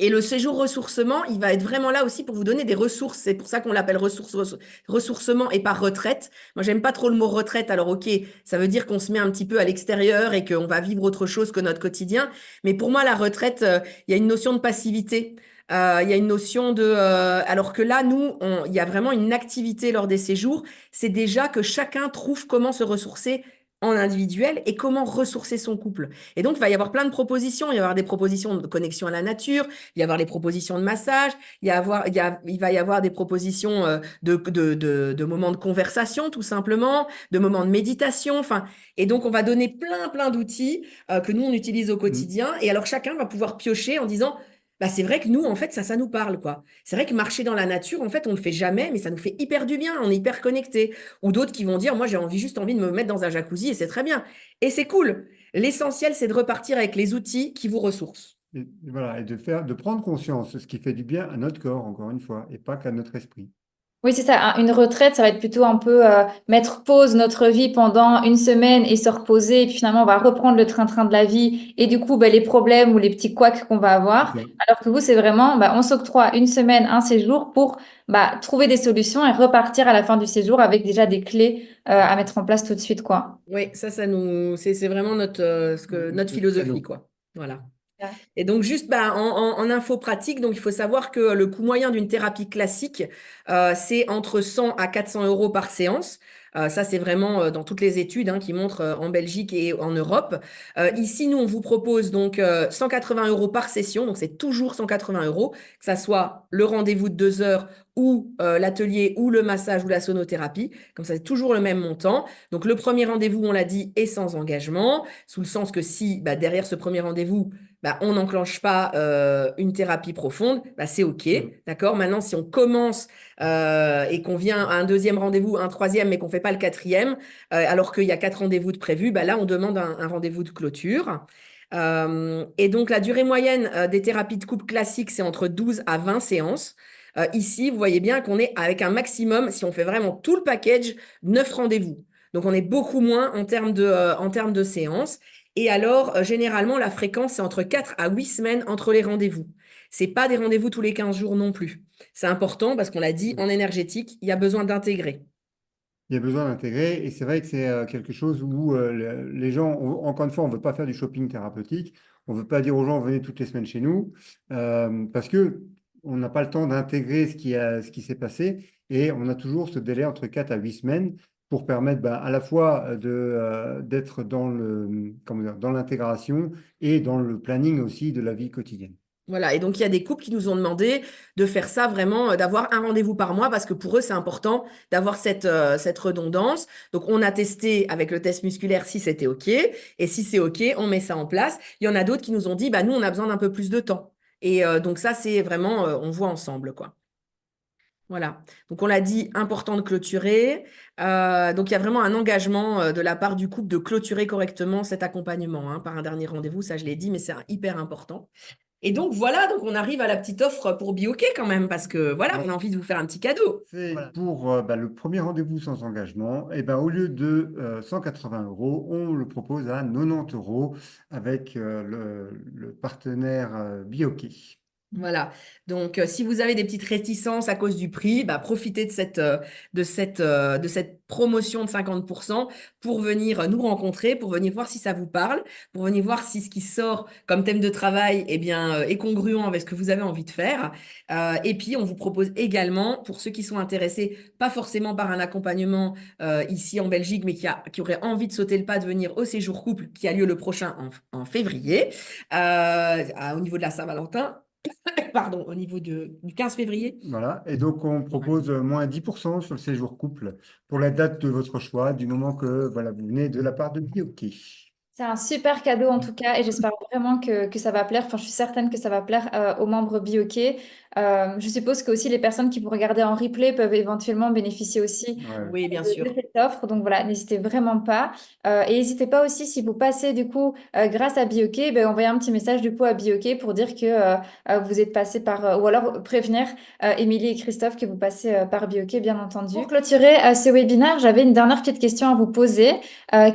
Et le séjour ressourcement, il va être vraiment là aussi pour vous donner des ressources. C'est pour ça qu'on l'appelle ressourcement et pas retraite. Moi, j'aime pas trop le mot retraite. Alors, ok, ça veut dire qu'on se met un petit peu à l'extérieur et qu'on va vivre autre chose que notre quotidien. Mais pour moi, la retraite, il y a une notion de passivité. Il y a une notion de... alors que là, nous, il y a vraiment une activité lors des séjours. C'est déjà que chacun trouve comment se ressourcer en individuel et comment ressourcer son couple. Et donc, il va y avoir plein de propositions. Il va y avoir des propositions de connexion à la nature, il va y avoir les propositions de massage, il va y avoir des propositions de moments de conversation, tout simplement, de moments de méditation. Enfin, et donc, on va donner plein d'outils que nous, on utilise au Mm. quotidien. Et alors, chacun va pouvoir piocher en disant, bah, c'est vrai que nous, en fait, ça nous parle, quoi. C'est vrai que marcher dans la nature, en fait, on le fait jamais, mais ça nous fait hyper du bien. On est hyper connecté. Ou d'autres qui vont dire, moi, juste envie de me mettre dans un jacuzzi et c'est très bien. Et c'est cool. L'essentiel, c'est de repartir avec les outils qui vous ressourcent. Et voilà, et de prendre conscience, ce qui fait du bien à notre corps, encore une fois, et pas qu'à notre esprit. Oui, c'est ça. Une retraite, ça va être plutôt un peu mettre pause notre vie pendant une semaine et se reposer. Et puis finalement, on va reprendre le train-train de la vie. Et du coup, bah, les problèmes ou les petits couacs qu'on va C'est avoir. ça. Alors que vous, c'est vraiment, bah, on s'octroie une semaine, un séjour pour bah, trouver des solutions et repartir à la fin du séjour avec déjà des clés à mettre en place tout de suite, quoi. Oui, c'est vraiment notre Notre philosophie, credo. quoi. Voilà. Ouais. Et donc, juste bah, en info pratique, donc il faut savoir que le coût moyen d'une thérapie classique, c'est entre 100 à 400 euros par séance. Ça, c'est vraiment dans toutes les études hein, qui montrent en Belgique et en Europe. Ici, nous, on vous propose donc 180 euros par session. Donc, c'est toujours 180 euros, que ça soit le rendez-vous de 2 heures ou l'atelier ou le massage ou la sonothérapie. Comme ça, c'est toujours le même montant. Donc, le premier rendez-vous, on l'a dit, est sans engagement, sous le sens que si bah, derrière ce premier rendez-vous, bah, on n'enclenche pas une thérapie profonde, bah, c'est OK. Mm. D'accord? Maintenant, si on commence et qu'on vient à un deuxième rendez-vous, un troisième, mais qu'on ne fait pas le quatrième, alors qu'il y a 4 rendez-vous de prévus, bah, là, on demande un rendez-vous de clôture. Et donc, la durée moyenne des thérapies de couple classiques, c'est entre 12 à 20 séances. Ici, vous voyez bien qu'on est avec un maximum, si on fait vraiment tout le package, 9 rendez-vous. Donc, on est beaucoup moins en termes de séances. Et alors, généralement, la fréquence, c'est entre 4 à 8 semaines entre les rendez-vous. Ce n'est pas des rendez-vous tous les 15 jours non plus. C'est important parce qu'on l'a dit, en énergétique, il y a besoin d'intégrer. Il y a besoin d'intégrer, et c'est vrai que c'est quelque chose où les gens, encore une fois, on ne veut pas faire du shopping thérapeutique, on ne veut pas dire aux gens venez toutes les semaines chez nous, parce que on n'a pas le temps d'intégrer ce qui s'est passé, et on a toujours ce délai entre 4 à 8 semaines pour permettre bah, à la fois d'être dans comment dire, dans l'intégration et dans le planning aussi de la vie quotidienne. Voilà, et donc il y a des couples qui nous ont demandé de faire ça vraiment, d'avoir un rendez-vous par mois parce que pour eux, c'est important d'avoir cette redondance. Donc on a testé avec le test musculaire si c'était OK. Et si c'est OK, on met ça en place. Il y en a d'autres qui nous ont dit, bah, nous, on a besoin d'un peu plus de temps. Et donc ça, c'est vraiment, on voit ensemble, quoi. Voilà. Donc on l'a dit, important de clôturer. Donc il y a vraiment un engagement de la part du couple de clôturer correctement cet accompagnement hein, par un dernier rendez-vous. Ça, je l'ai dit, mais c'est hyper important. Et donc voilà, donc on arrive à la petite offre pour Bioquet quand même, parce que voilà, on a envie de vous faire un petit cadeau. C'est pour bah, le premier rendez-vous sans engagement, et ben, au lieu de 180 euros, on le propose à 90 euros avec le partenaire Bioké. Voilà. Donc, si vous avez des petites réticences à cause du prix, bah, profitez de cette promotion de 50% pour venir nous rencontrer, pour venir voir si ça vous parle, pour venir voir si ce qui sort comme thème de travail eh bien, est congruent avec ce que vous avez envie de faire. Et puis, on vous propose également, pour ceux qui sont intéressés, pas forcément par un accompagnement ici en Belgique, mais qui auraient envie de sauter le pas de venir au séjour couple qui a lieu le prochain en février, au niveau de la Saint-Valentin. Pardon, au niveau du 15 février. Voilà. Et donc, on propose moins 10% sur le séjour couple pour la date de votre choix, du moment que voilà, vous venez de la part de Bioké. C'est un super cadeau en tout cas et j'espère vraiment que ça va plaire. Enfin, je suis certaine que ça va plaire aux membres Bioké. Je suppose que aussi les personnes qui vont regarder en replay peuvent éventuellement bénéficier aussi Ouais. Oui, bien de sûr. cette offre. Donc voilà, n'hésitez vraiment pas. Et n'hésitez pas aussi si vous passez du coup grâce à Bioké, ben, envoyer un petit message du coup à Bioké pour dire que vous êtes passé par... ou alors prévenir Émilie et Christophe que vous passez par Bioké, bien entendu. Pour clôturer ce webinaire, j'avais une dernière petite question à vous poser.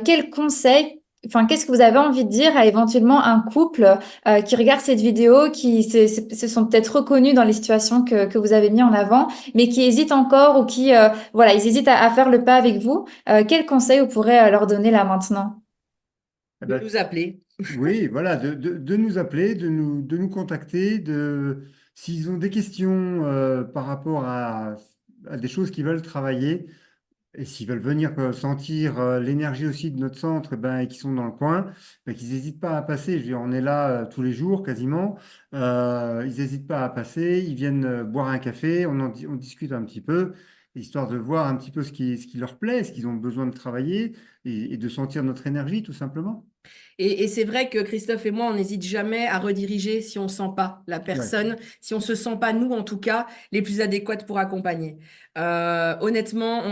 Quel conseil enfin, qu'est-ce que vous avez envie de dire à éventuellement un couple qui regarde cette vidéo, qui se sont peut-être reconnus dans les situations que vous avez mis en avant, mais qui hésitent encore ou qui, voilà, ils hésitent à faire le pas avec vous. Quel conseil vous pourrez leur donner là maintenant? Eh De ben, nous appeler. oui, voilà, de nous appeler, de nous contacter, s'ils ont des questions par rapport à des choses qu'ils veulent travailler. Et s'ils veulent venir sentir l'énergie aussi de notre centre ben, et qui sont dans le coin, ben, qu'ils n'hésitent pas à passer. Je veux dire, on est là tous les jours quasiment. Ils n'hésitent pas à passer. Ils viennent boire un café. On discute un petit peu, histoire de voir un petit peu ce qui leur plaît, ce qu'ils ont besoin de travailler et de sentir notre énergie tout simplement. Et c'est vrai que Christophe et moi, on n'hésite jamais à rediriger si on ne sent pas la Ouais. personne, si on ne se sent pas, nous en tout cas, les plus adéquates pour accompagner. Honnêtement,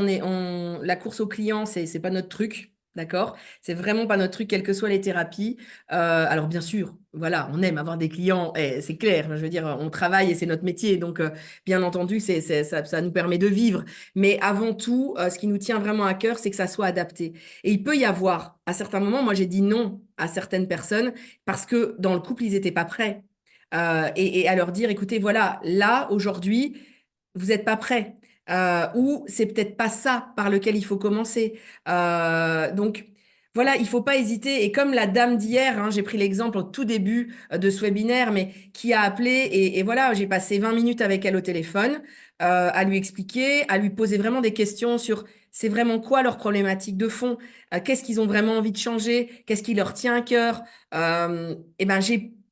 la course au client, c'est pas notre truc. D'accord? C'est vraiment pas notre truc, quelles que soient les thérapies. Alors bien sûr, voilà, on aime avoir des clients, et c'est clair. Je veux dire, on travaille et c'est notre métier, donc bien entendu, ça nous permet de vivre. Mais avant tout, ce qui nous tient vraiment à cœur, c'est que ça soit adapté. Et il peut y avoir, à certains moments, moi j'ai dit non à certaines personnes parce que dans le couple, ils n'étaient pas prêts. Et à leur dire, écoutez, voilà, là, aujourd'hui, vous n'êtes pas prêts. Ou c'est peut-être pas ça par lequel il faut commencer. Donc, voilà, il faut pas hésiter. Et comme la dame d'hier, hein, j'ai pris l'exemple au tout début de ce webinaire, mais qui a appelé et voilà, j'ai passé 20 minutes avec elle au téléphone à lui expliquer, à lui poser vraiment des questions sur c'est vraiment quoi leur problématique de fond, qu'est-ce qu'ils ont vraiment envie de changer, qu'est-ce qui leur tient à cœur. Et ben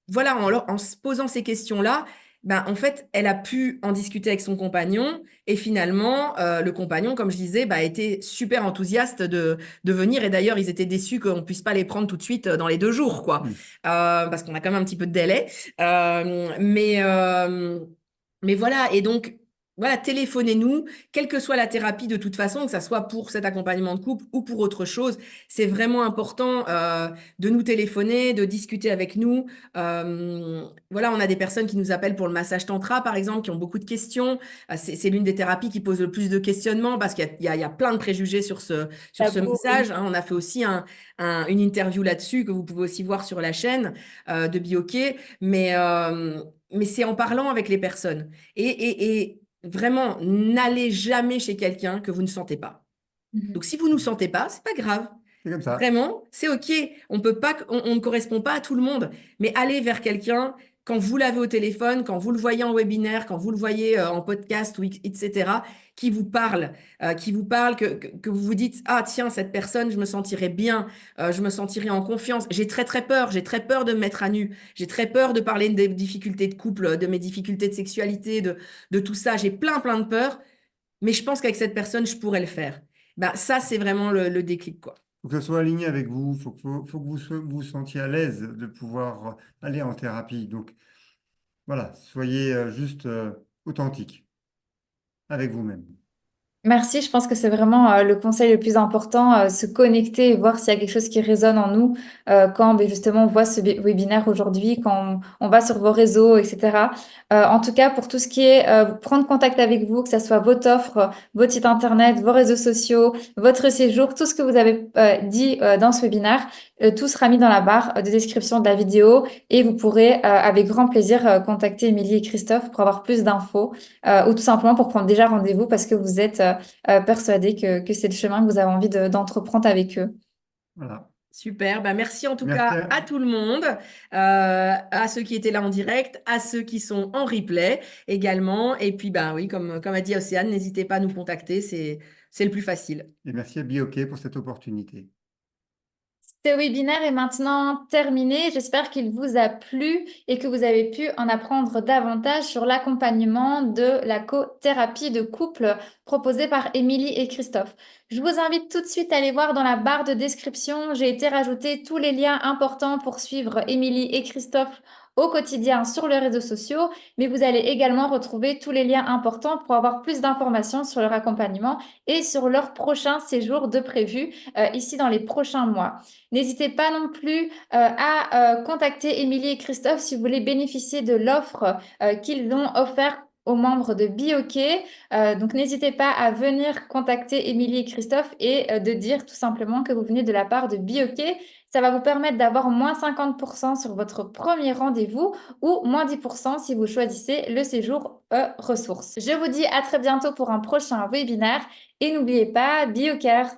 voilà, en se posant ces questions-là, ben, en fait, elle a pu en discuter avec son compagnon et finalement, le compagnon, comme je disais, bah, était super enthousiaste de venir. Et d'ailleurs, ils étaient déçus qu'on ne puisse pas les prendre tout de suite dans les 2 jours, quoi. Parce qu'on a quand même un petit peu de délai. Mais voilà, et donc, voilà, téléphonez-nous, quelle que soit la thérapie de toute façon, que ça soit pour cet accompagnement de couple ou pour autre chose. C'est vraiment important de nous téléphoner, de discuter avec nous. Voilà, on a des personnes qui nous appellent pour le massage tantra, par exemple, qui ont beaucoup de questions. C'est l'une des thérapies qui pose le plus de questionnements parce qu'il y a plein de préjugés sur ce Tabou, oui. massage, hein. On a fait aussi une interview là-dessus que vous pouvez aussi voir sur la chaîne de Bioké. Mais c'est en parlant avec les personnes. Et vraiment, n'allez jamais chez quelqu'un que vous ne sentez pas. Mhm. Donc, si vous ne nous sentez pas, c'est pas grave. C'est comme ça. Vraiment, c'est OK. On ne correspond pas à tout le monde, mais allez vers quelqu'un quand vous l'avez au téléphone, quand vous le voyez en webinaire, quand vous le voyez en podcast, ou etc., qui vous parle, que vous vous dites, ah tiens, cette personne, je me sentirais bien, je me sentirais en confiance. J'ai très peur de me mettre à nu, j'ai très peur de parler des difficultés de couple, de mes difficultés de sexualité, de tout ça. J'ai plein de peurs, mais je pense qu'avec cette personne, je pourrais le faire. Ben, ça, c'est vraiment le déclic, quoi. Faut que ce soit aligné avec vous. Faut que vous sentiez à l'aise de pouvoir aller en thérapie. Donc, voilà, soyez juste authentique avec vous-même. Merci, je pense que c'est vraiment le conseil le plus important, se connecter et voir s'il y a quelque chose qui résonne en nous quand ben, justement on voit ce webinaire aujourd'hui, quand on va sur vos réseaux, etc. En tout cas, pour tout ce qui est prendre contact avec vous, que ce soit votre offre, votre site internet, vos réseaux sociaux, votre séjour, tout ce que vous avez dit dans ce webinaire, tout sera mis dans la barre de description de la vidéo et vous pourrez avec grand plaisir contacter Émilie et Christophe pour avoir plus d'infos ou tout simplement pour prendre déjà rendez-vous parce que vous êtes persuadé que c'est le chemin que vous avez envie d'entreprendre avec eux. Voilà. Super, bah merci en tout Merci. cas à tout le monde, à ceux qui étaient là en direct, à ceux qui sont en replay également. Et puis, bah oui, comme a dit Océane, n'hésitez pas à nous contacter, c'est le plus facile. Et merci à Bioké pour cette opportunité. Ce webinaire est maintenant terminé. J'espère qu'il vous a plu et que vous avez pu en apprendre davantage sur l'accompagnement de la cothérapie de couple proposée par Émilie et Christophe. Je vous invite tout de suite à aller voir dans la barre de description. J'ai été rajouter tous les liens importants pour suivre Émilie et Christophe au quotidien sur les réseaux sociaux, mais vous allez également retrouver tous les liens importants pour avoir plus d'informations sur leur accompagnement et sur leur prochain séjour de prévu ici dans les prochains mois. N'hésitez pas non plus à contacter Émilie et Christophe si vous voulez bénéficier de l'offre qu'ils ont offerte aux membres de Bioké. Donc n'hésitez pas à venir contacter Émilie et Christophe et de dire tout simplement que vous venez de la part de Bioké. Ça va vous permettre d'avoir moins 50% sur votre premier rendez-vous ou moins 10% si vous choisissez le séjour ressources. Je vous dis à très bientôt pour un prochain webinaire et n'oubliez pas, Biocare.